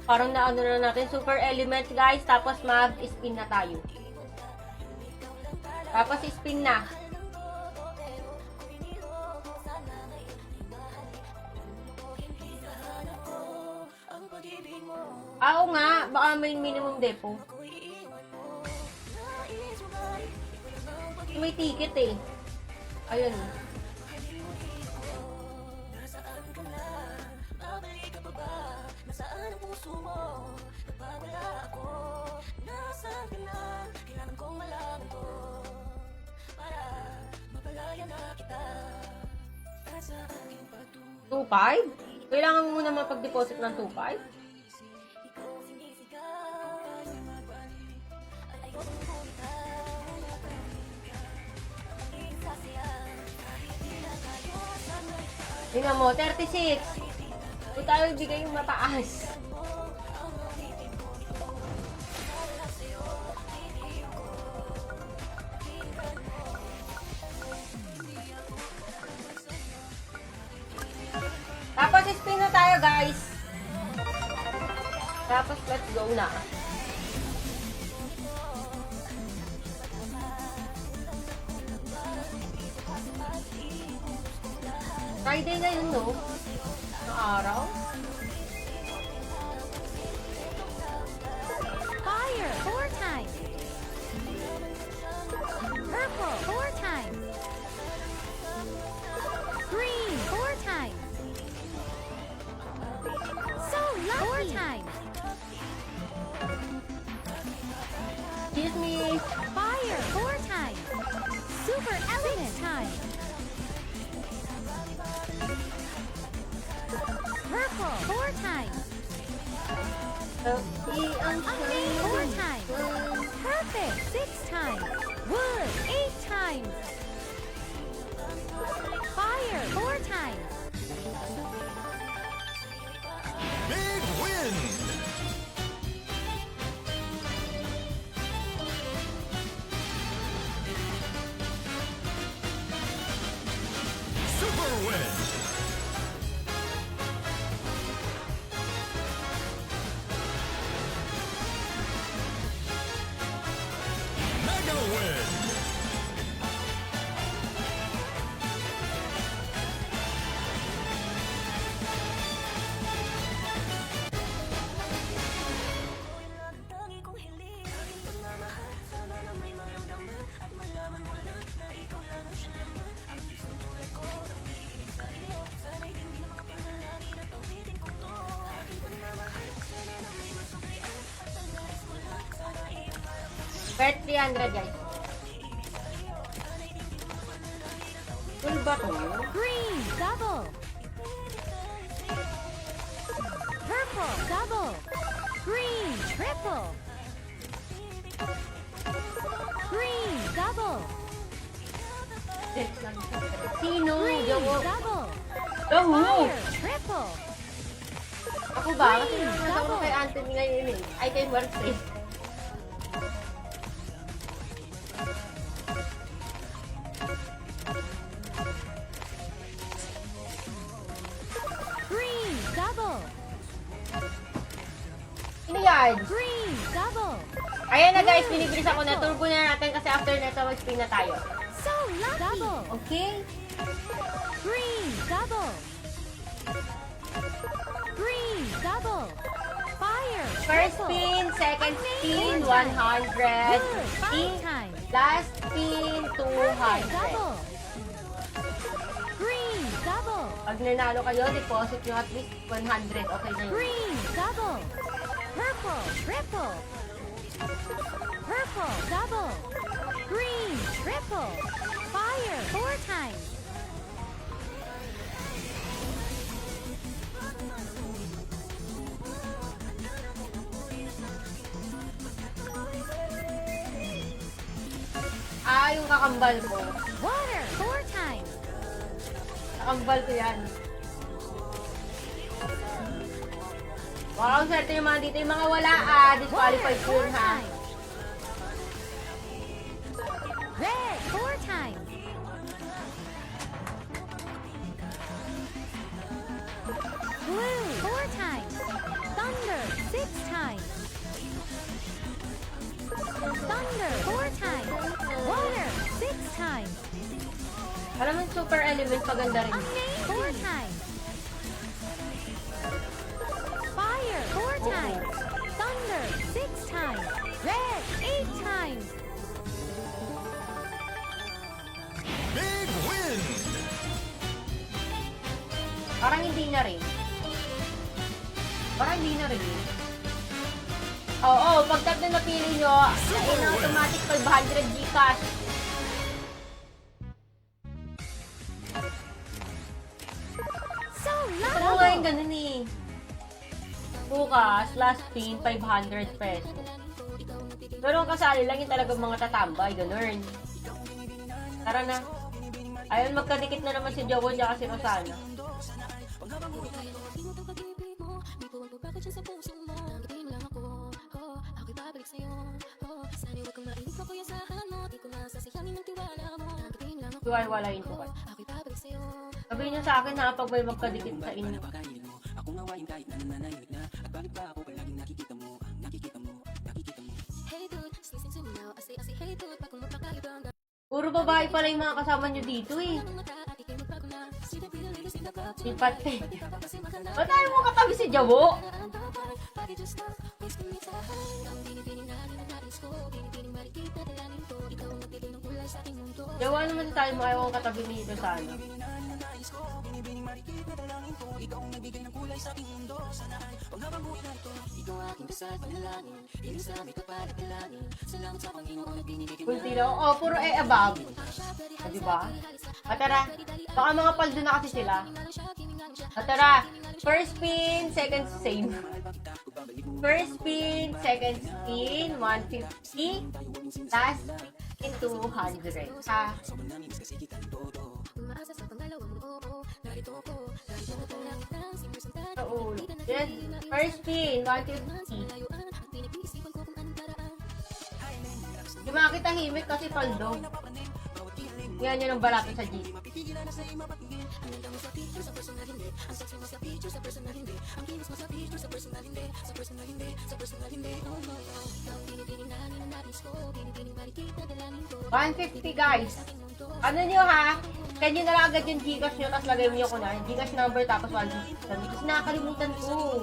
Parang naano na natin, super elements guys, tapos mag-spin na tayo. Tapos spin na. Oo nga, baka may minimum depo. May ticket eh. Ayun. $2.5? Kailangan mo muna mapag-deposit ng $2.5? Tingnan mo, 36. Kung tayo ibigay yung mataas. Tapos spin na tayo guys. Tapos let's go na. Friday ngayon, no? Na araw?
Fire 4 times. Purple 4 times. Green 4 times. So lucky 4 times.
Excuse me.
Fire 4 times. Super element time. Purple 4 times. Green 4 times. Perfect 6 times. Wood 8 times. Fire 4 times.
Big win! Super win! Mega win!
Bet 300 guys. Full ba to?
Green double. Purple double. Green triple. Green double.
Sino?
Green
Jowo.
double.
Jowo.
Fire triple.
Ako ba? Kasi
Green,
nasa ako
double.
kay Anthony ngayon eh. Ay, kay Marcy.
Green double.
Sino yan?
Green double.
Ayan na guys, binibilis ako na. Turbo na natin kasi after neto mag-spin na tayo.
So lucky. Double.
Okay?
Green double. Green double. Fire
First
triple.
spin, second spin, 100.
Good. 5
Spin,
times.
last spin, 200.
Double. Green double.
Pag nanalo kayo, deposit nyo at least 100. Okay na yun.
Green double. Purple triple. Purple double. Green triple. Fire 4 times.
Ah, yung kakambal ko.
Water 4 times.
Kakambal ko yan. Wow, swerte yung mga dito. Yung mga wala, disqualified ko yun,
4
ha?
times. Red 4 times. Blue 4 times. Thunder 6 times. Thunder 4 times. Water 6 times.
Alam mo, super element, paganda rin.
4 times. Fire 4 times. Thunder 6 times. Red 8 times.
Big win!
Parang hindi na rin. Oo, pag tatlo na pili nyo, in automatic 500 Gcash.
So
Ito mo
loud.
nga yung ganun eh. Bukas, last pin, 500 pesos. Pero ang kasali lang yung talagang mga tatambay, ganun. Tara na. Ayun, magkadikit na naman si Jowo at si Rosana. Iwalwalain ko ka. Sabihin niyo sa akin na pag may magkadikit sa inyo. Puro babae pala yung mga kasama nyo dito eh. Sipat eh. Ba't tayo mo katabi si Jabo? Jawa naman tayo mga katabi ni Rosana. Kunti lang. Oh, puro above. O, diba? O, tara. Baka mga paldo na kasi sila. O, tara. First spin, second save. First spin, second spin, 150. Last spin, 200. Ha? Sa ulo. Then, first spin, 150. Di makakitahimik kasi paldo. Yan yun ang balapin sa G. $150 guys. Ano nyo ha? Kanya na lang agad yung Gcash nyo, tapos lagay mo yung kuna. Gcash number, tapos 150. Kasi nakakalimutan ko.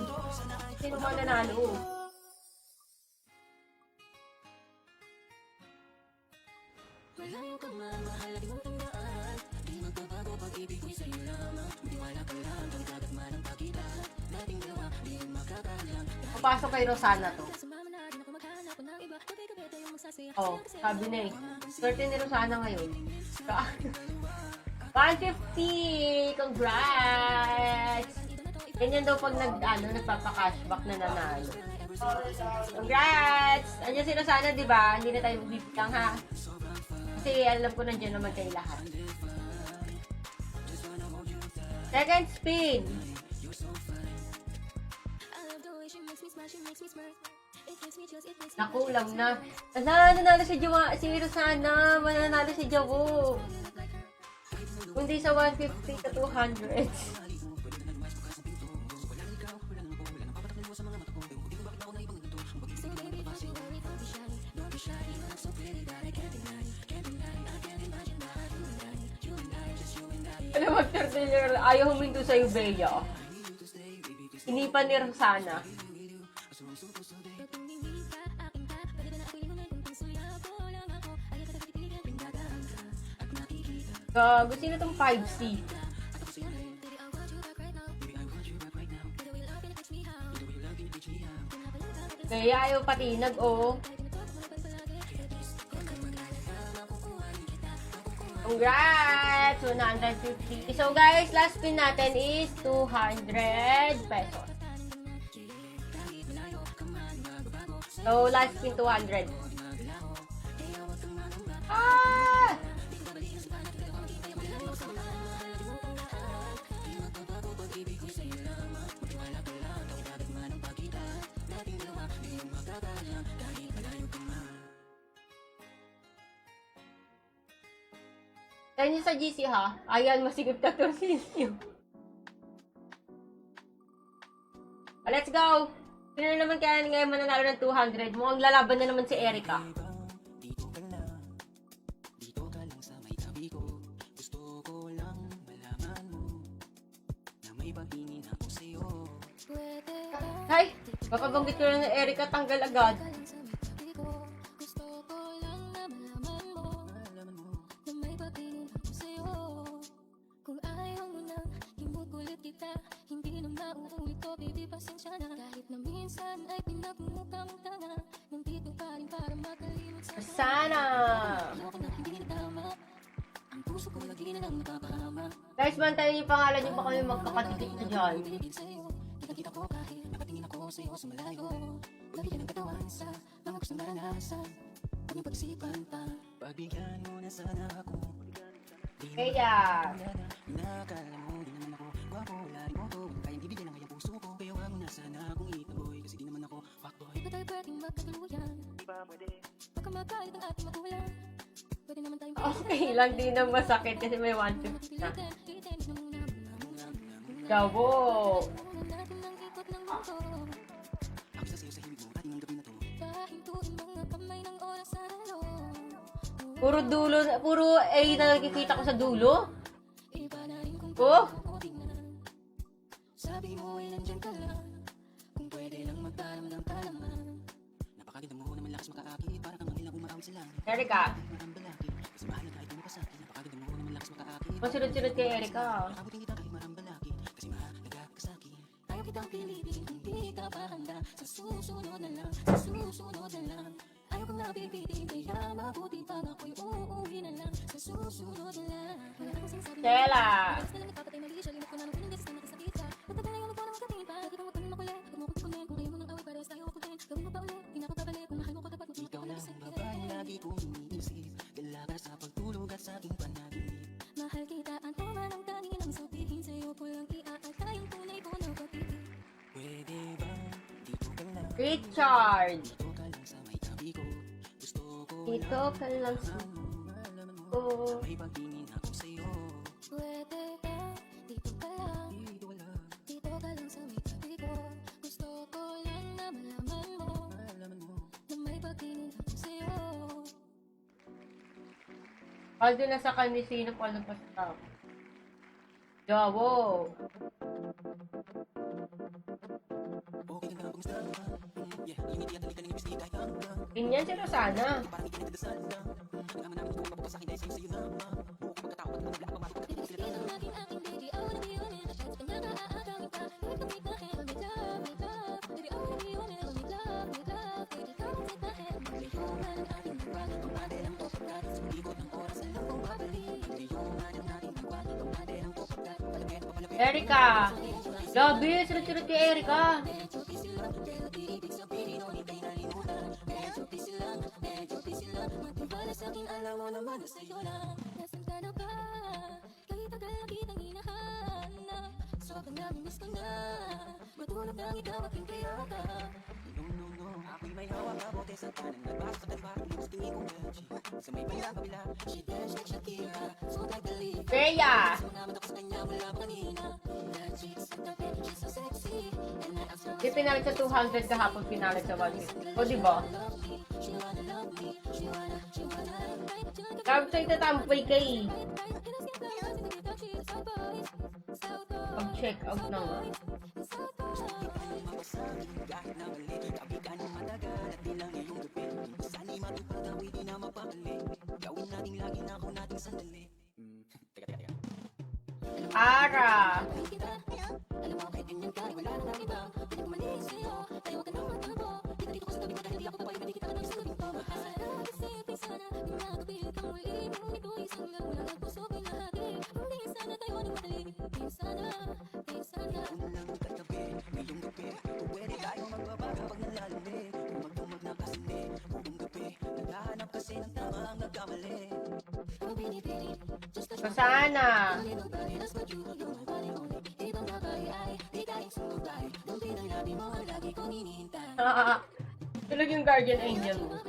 Sino man nanalo? Papasok kay Rosana to. Oh, sabi na eh. Swerte ni Rosana ngayon. 150! Congrats! Ganyan daw pag nagpapa-cashback na nanalo. Congrats! Andiyan si Rosana, di ba? Hindi na tayo magbibiglang ha. Kasi alam ko nandiyan naman kayo lahat. Second spin. Nakulang na. Nanalo si Rosana. Mananalo si Jawo. Kundi sa 150 to 200. Alam mo, ayaw huminto sa'yo, Bea. Inipan ni Rosana. Gago, sino itong 5C? Kaya ayaw patinag, oh. Congrats! 150. So guys, last spin natin is 200 pesos. So last spin 200. Ah! Yan yung sa GC ha. Ayan, masigip na to sinyo. Let's go! Sino naman kaya ngayon mananalo ng 200? Mukhang lalaban na naman si Erica. Hay! Papabanggit ko lang ng Erica, tanggal agad.
Gusto ko lang na malaman mo na may pagtingin ako sa'yo. Kung ayaw mo na, inukulit kita. Hindi na mauulit ko, baby, pasensya na. Kahit na minsan ay pinagmumukha mong tanga, nandito pa rin para makalimot sa'yo.
Sana!
Ayoko na hindi na tama, ang puso ko lagi na lang napapahama.
Guys, bantayan yung pangalan niyo, baka may magkakatikit na dyan.
Pinipin sa'yo, kita ko kahit napatingin ako sa'yo sa malayo. Nabigyan ng katawan sa mga gustong naranasan. Huwag niyong pag-isipan pa. Pagbigyan mo na sana ako.
Kaya,
Nakakala mo, di naman ako gwapo, wala rin moto. Kayang ibigyan ng ngayong puso ko. Kaya huwag mo na sana akong itaboy. Kasi di naman ako fuckboy. Di ba tayo pwedeng magkatuluyan? Di ba pwede? Baka magalit ang ating magulang. Pwede naman tayong
okay lang, di na masakit kasi may 150 na. Gabo!
Ako sa sayo sa himig mo, ating ang gabi na to. Pahintuin mga kamay ng oras sa relo.
Puro dulo, puro A na nakikita ko sa dulo.
Iba na rin kung
Oh!
ako tingnan. Sabi mo ay nandyan ka lang. Kung pwede lang magparamdam ka naman. Napakaganda mo naman lakas makaakit. Para kang mangilang umaawit sila.
Erica,
Marambalaki. Kasi mahalaga ito mo ka sa akin. Napakaganda mo naman lakas makaakit.
masunod-sunod kay Erica.
Abutin kita kahit marambalaki. Kasi mahalaga ka sa akin. Ayaw kitang pilitin kung di ka pa handa. Sa susunod na lang, sa susunod na lang. Ayaw kong nabibitin, kaya mabuti pag ako'y uuwi na lang. Sa susunod na lang. Wala akong sinasabi na
Stella!
Malis na lang nagpapatay mali siya. Limot ko na nung pinagdas na nakasakit ka. Matagal na yun ikaw na magating pa. Di ka huwag kang makulit. Huwag mo akong tukunin. Kung kayo mo ng away, pares tayo kukutin. Gawin mo pa ulit. Di na ako babalik. Kung mahal mo ko dapat huwag mo ako nagising. Babae lagi kong iniisip. Dalaga sa pagtulog at sa aking panaginip. Mahal kita ang tama ng kaninang sabihin. Sa'yo ko lang iaata yung tunay ko na pag-ibig. Pwede ba dito ka lang?
Richard!
Dito ka lang sa may tabi ko. Gusto ko
Dito ka lang sa...
malaman mo.
Oh.
May pagtingin ako sa'yo. Pwede ba dito ka lang? Dito ka lang. Dito ka lang sa may tabi ko. Gusto ko lang na malaman mo. Na may pagtingin ako sa'yo.
Aldo na sa kanisino pa lang pa sa Gabo!
Okay ka na, kumusta ka? Yeah, init yan, halika ng ibig kahit hanggang.
Ganyan si Rosana.
Parang hindi ka nagdadasal lang. Alam namin kung mababa sa akin dahil sa'yo na. Buo ko magkatawa at wala pumasok at hindi sila na. Laging aking baby, I wanna be on it. At chance kanya ka aagawin ka. Kahit kapit na hand, make love, make love. Baby, I wanna be on it. Make love, make love. Baby, come and take my hand. Magliyungan ang ating magwag. Pumade lang po pagkat sa ikot ng oras ay lang kong babalik. Magliyungan ang ating magwag. Pumade lang po pagkat palapit pa palapit.
Erica! Gabi! Sunod-sunod kay Erica!
Sa'kin alam mo naman na sa'yo lang. Nasaan ka na ba? Kahit tagal na kitang hinahanap. Sobrang namimiss ko na. Matulog lang ikaw aking kayakap. No, ako'y may hawak na bote sa kanan. Nagbasa sa kaliwa, gusto kong gachi. Sa may kabila, she dance like Shakira. So like the leaf.
Freya!
So naman ako sa kanya mula pa kanina. That chick's so tapping, she's so sexy. And I asked her,
Di pinalit sa 200 kahapon, pinalit sa 150. O diba?
she wanna love me. She wanna
Sabi sa'yo tatampoy kay. Pag-check out na nga. Ara! Sana! Tulog yung guardian angel mo.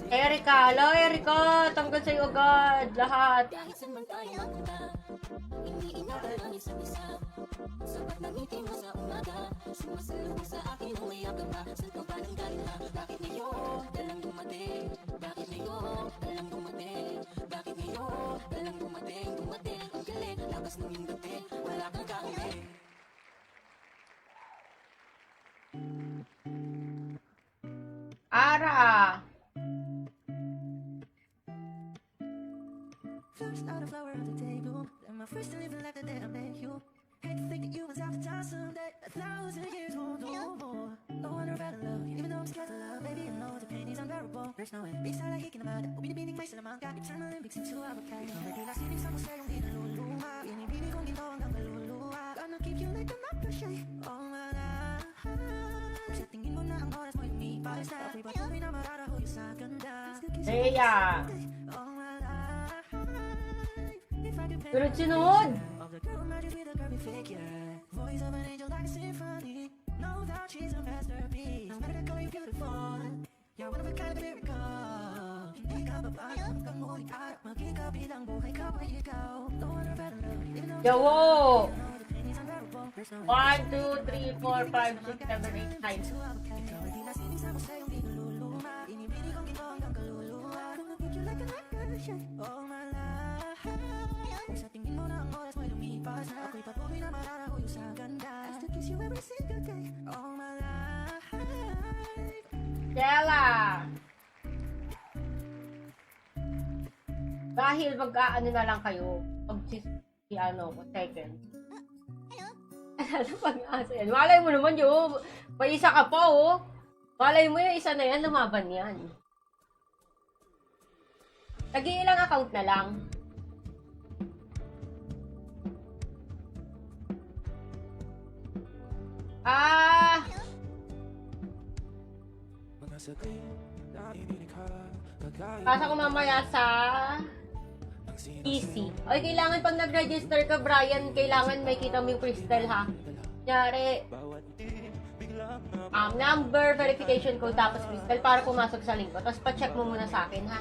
Erika, hello Erika, tanggal sa'yo agad, lahat.
Kahit saan man tayo mapunta, hindi inaalang isa't isa. Sapat na ngiti mo sa umaga, sumasalubong sa akin, umayak ka ba? Saan ka ba nang galing na? Bakit ngayon ka lang dumating? Bakit ngayon ka lang dumating? Bakit ngayon ka lang dumating? Dumating, ang galing, lakas ng iyong dating, wala kang kakamay.
Ara!
First out a flower on the table, and my first to live like the day I met you. Hate to think that you was out to die someday. 1,000 years won't do more. No wonder about love, even though I'm scared to love. Baby, I know the pain is unbearable. There's no way. Bisa lagi kinamada, binibining may salamangka. Eternal Olympics into our kind. Regular sining sa museo, hindi naluluma. Binibini kong ginto hanggang kaluluwa. Gonna keep you like a matrix, all my life. Sa tingin mo na ang oras mo lumipas na. Ako'y patuloy na mararahoy sa ganda.
Rhea!
All my life. If I could pay
Sunod-sunod!
of the girl magic with a curvy figure, voice of an angel like a symphony. No doubt she's a masterpiece. No matter the color, you're beautiful. You're one of a kind of miracle. Hindi ka babae hanggang muling araw. Magkikabilang buhay ka pa ikaw. No wonder better love, even though
Yawo!
the pain is unbearable. There's no
1, 2, 3, 4, 5, 6, 7, 8, 9.
Hindi na sining sa museo, hindi naluluma. Binibini kong ginto hanggang kaluluwa. Gonna keep you like a nightmare, all my life. Kung sa tingin mo na ang oras mo'y lumipas na, ako'y patuloy na mararahoy sa ganda. I still kiss you every single day, all my life.
Stella! Dahil mag-aano na lang kayo, pag si ano, second. Ano pag-asa yan? Malay mo naman yun, may isa ka pa oh. Malay mo yung isa na yan, lumaban yan. Nag-iilang account na lang. Ah! Pasa ko mamaya sa easy. Okay, kailangan pag nag-register ka, Brian, kailangan may kita mo yung crystal, ha? Kunyari, number, verification code, tapos crystal para pumasok sa link ko. Tapos pa-check mo muna sa akin, ha?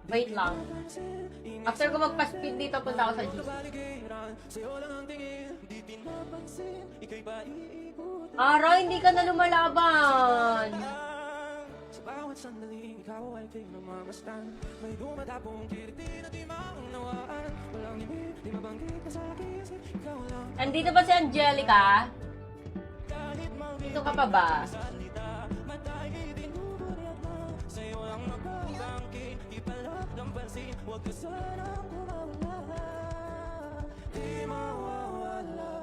Wait lang. After ko magpa-speed dito, punta ako sa GC. Ara, hindi ka na lumalaban.
Sa bawat sandaling ikaw ay pinamamastan. May dumadapong kiriti na di maunawaan. Walang ibig, di mabanggit na sa akin. Ikaw lang.
Andito ba si Angelica? Dito ka pa ba?
Sa'yo lang magbabangkit. Ipalap ng pansin. Huwag ka sanang kumawala. Di mawawala.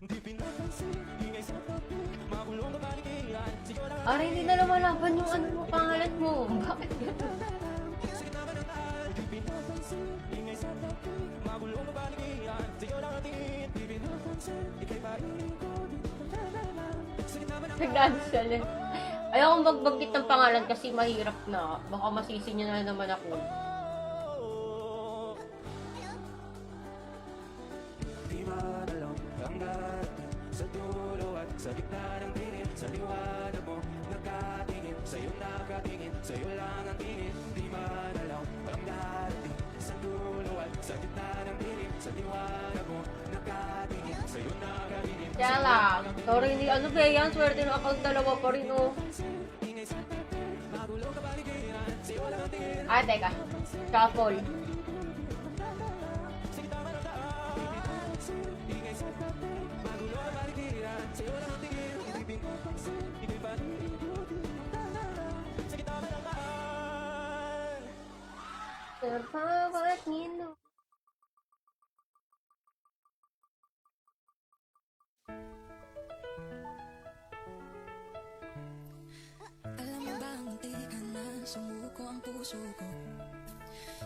Di pinapansin. Ingay sa tabi. Makulong ka panikilan. Sa'yo lang
Ara, hindi na lumalaban yung ano mo, pangalan mo. Bakit gano'n?
sa gitna ba ng daan. Di pinapansin. Ingay sa tabi. Makulong ka panikilan. Sa'yo lang ang tingin. Di pinapansin. Ika'y paikot. Di pinapansin. Sa gitna ba ng
Nag-cancel eh. Ayokong magbanggit ng pangalan kasi mahirap na. Baka masisi niya na naman ako.
di madalaw ang darating sa dulo at sa gitna ng dilim. Sa liwanag mo nakatingin. Sa'yo nakatingin. Sa'yo lang ang tingin. Di madalaw ang darating sa dulo at sa gitna ng dilim. Sa liwanag mo nakatingin. Sa'yo nakatingin.
Kaya lang. Sorry, hindi ano ba yan? Swerte ng account dalawa pa rin oh. Ah, teka. Shuffle. Sa bawat nino.
Alam mo ba ang munti ka na sumuko ang puso ko?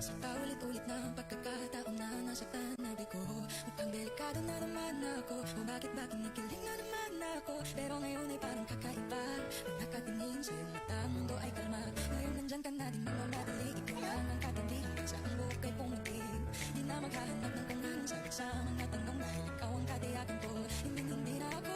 Sa paulit-ulit na pagkakataon na nasaktan na di ko. Mukhang delikado na naman ako. O bakit ba kinikilig na naman ako? Pero ngayon ay parang kakaiba. Ang nakatingin sa iyong mata, mundo ay kalma. Ngayon nandyan ka na din namamadali. Ikaw lang ang katabi hanggang sa ang buhok ay pumitig. Di na maghahanap ng kung anong sagot sa mga tanong dahil ikaw ang katiyakan ko. Hindi na ako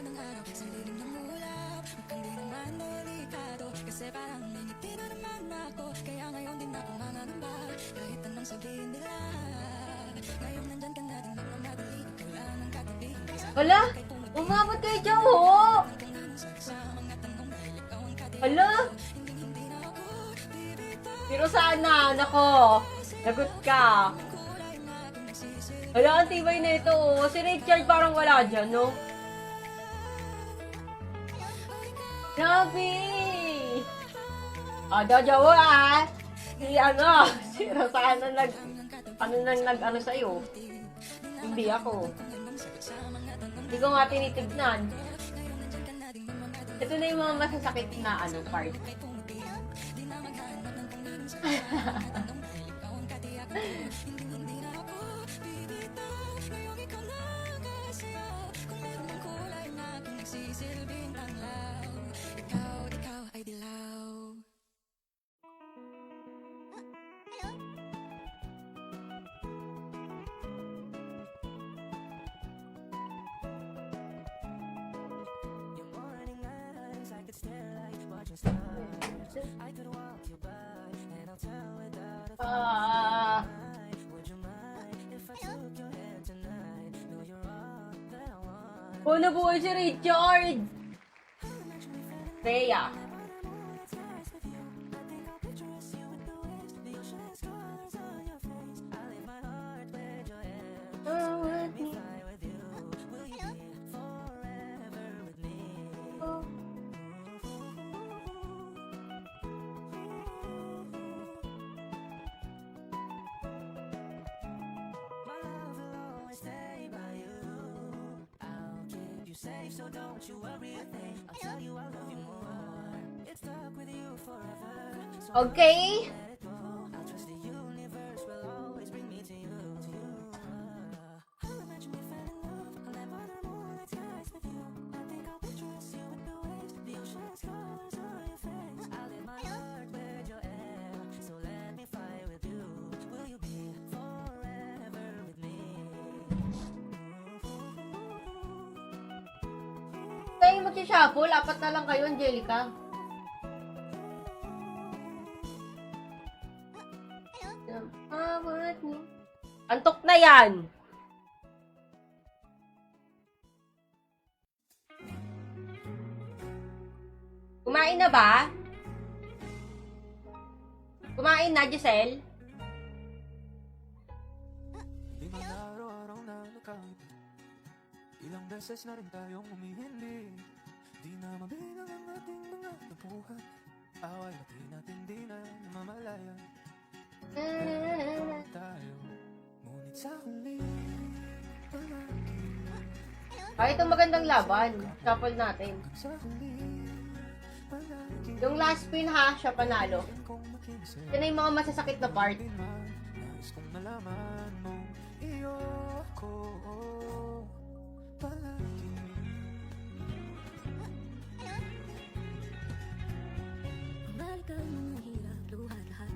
ng araw sa lilim ng ulap. Mukhang di naman delikado kasi parang ngiti na naman ako. Kaya ngayon din ako mananamba kahit anong sabihin nila. Ngayon nandyan ka na din nagmamadali, wala nang katabi.
Hala, umabot kay Joho! Hala! Pero sana, nako, lagot ka. Hala, ang tibay na ito. Si Richard parang wala dyan, no? Grabe! Jojo, si si Rosana nag sa'yo. Hindi ako. Hindi ko nga tinitignan. Ito na yung mga masasakit na part.
Ikaw ay dilaw. Your morning eyes, I could stare like watching stars. I could walk you by, and I'll tell without a thought. Would you mind if I took your hand tonight? Know you're all that I want.
Oh, nabuhay si Richard! Rhea.
Safe, so don't you worry a thing. I'll tell you I love you more. It's stuck with you forever. So
Okay?
let it go. I'll trust the universe will always bring me to you. I'll imagine we fell in love. I'll never the moonlit skies with you. I think I'll picture us you with the waves, the ocean's colors on your face. I'll let my heart with your air. So let me fly with you. Will you be forever with me?
Tayo magsishuffle, apat na lang kayo, Angelica. Antok na yan! Kumain na ba? Kumain na, Giselle?
Di man araw-araw na nakakita. Ilang beses na rin tayong humihindi. Di na mabilang ang ating mga nabuhat. Away pati natin di na namamalaya. Tayo, ngunit sa huli, palagi.
Ito magandang laban. Shuffle natin.
Sa huli, palagi.
Yung last spin ha, siya panalo.
Kung makinisip,
Yan na yung mga masasakit na part.
di man, nais kong malaman mo, iyo ako, palagi.
Balikan mo ng hirap, luhat lahat.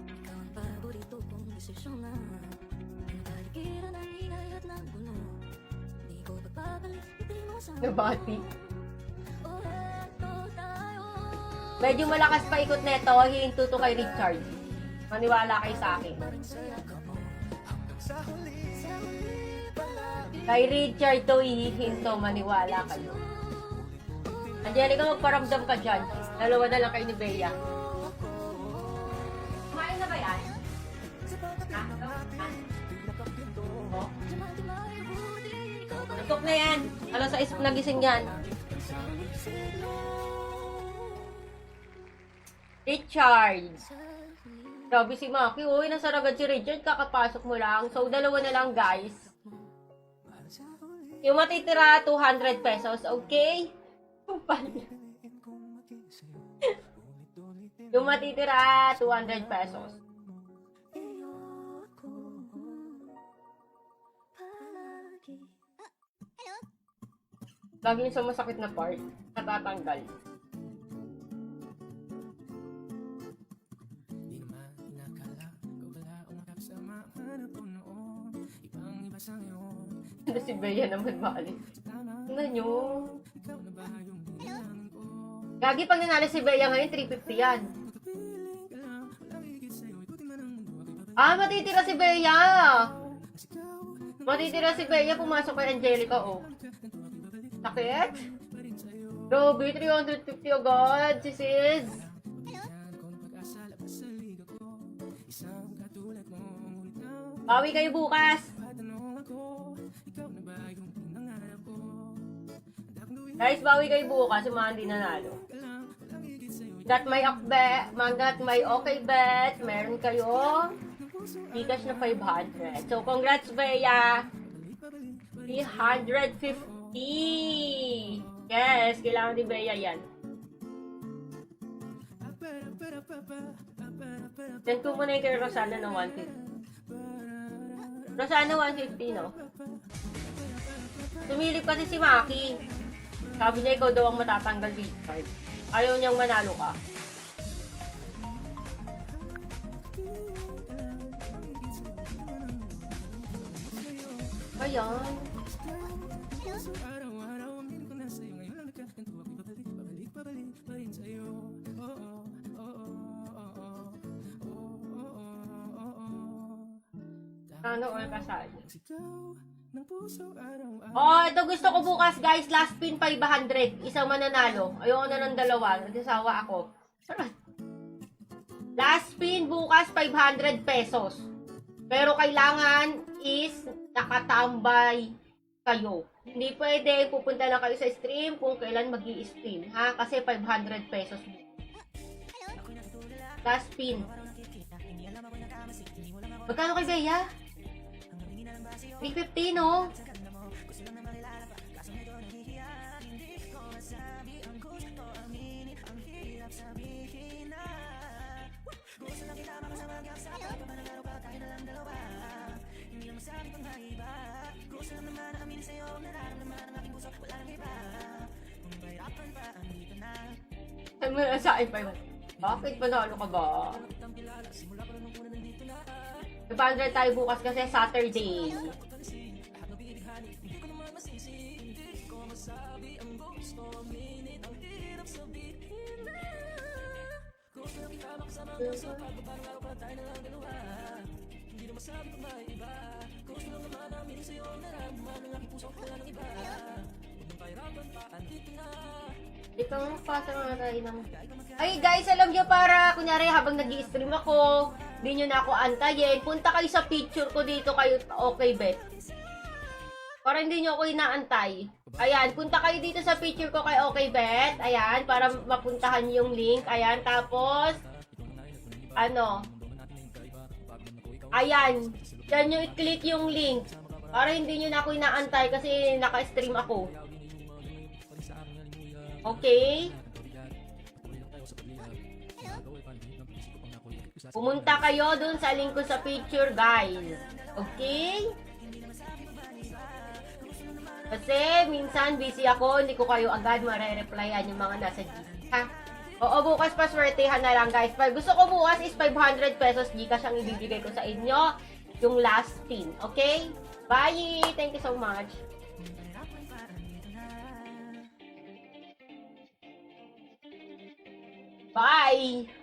Ikaw ang paborito kong desisyon na nagaligiran ang ingay at ng puno. Di ko pagpapalik, hindi mo sa
Nabati.
Oh, eto tayo.
Medyo malakas pa ikot neto, hihinto to kay Richard. Maniwala kayo sa akin.
Sa huli,
Kay Richard to hihinto, maniwala kayo. Angelica, magparamdam ka dyan. Dalawa na lang kayo ni Bea. Kumain na ba yan? Ha? Oh. Antok na yan. Alas 6 nagising yan. Richard. Grabe si Maki. Uy, nasa ragad si Richard. Kakapasok mo lang. So, dalawa na lang, guys. Yung matitira, 200 pesos. Okay? Yung matitira, 200 pesos. Lagi yung sa masakit na part, natatanggal.
di naman inakala ko wala umangkap sa mga napunoon. Ibang iba sa ngayon.
Ano si Bea naman maalis?
Tama,
Tingnan nyo. Gagi, pag nanalo si Bea ngayon, 350 yan. Ah, matitira si Bea. Matitira si Bea, pumasok kay Angelica, oh. Sakit? Grabe, 350 agad, si sis. Bawi kayo bukas. Guys, bawi kayo bukas, yung mga hindi nanalo. Got my okay bet, meron kayo Gcash na 500. So, congrats, Bea. 350. Yes, kailangan ni Bea yan. Send ko muna yung kay Rosana ng 150. Rosana 150, no? Sumilip kasi si Maki. Sabi niya, ikaw daw ang matatanggal dito. Ayaw niyang manalo ka. Ayan. Ano all kasali? Oh, ito gusto ko bukas, guys. Last pin 500. Isang mananalo. Ayoko na ng dalawa. Nagsasawa ako. Last pin bukas 500 pesos. Pero kailangan is nakatambay kayo. Hindi pwede pupunta lang kayo sa stream kung kailan mag-i-stream, ha? Kasi 500 pesos. Last pin. Magkano kay Bea? 350, no? Saan mo na sa akin pa yun? Bakit panalo ka ba? 500 tayo bukas kasi Saturday. Ito nga, pasa nga tayo ng... Ay guys, alam nyo, para kunyari habang nag-i-stream ako, hindi nyo na ako antayin, punta kayo sa picture ko dito kayo, okay bet. Para hindi nyo ako inaantay. Ayan, punta kayo dito sa picture ko kay okay bet. Ayan, para mapuntahan yung link. Ayan, tapos, ano, ayan, dyan nyo i-click yung link. Para hindi nyo na ako inaantay kasi naka-stream ako. Okay? Pumunta kayo dun sa link ko sa picture, guys. Okay? Kasi minsan busy ako, hindi ko kayo agad mare-replyan yung mga nasa GC, ha? Oo, bukas paswertehan na lang, guys. Pag gusto ko bukas is 500 pesos Gcash ang ibibigay ko sa inyo. Yung last pin, okay? Bye! Thank you so much. Bye!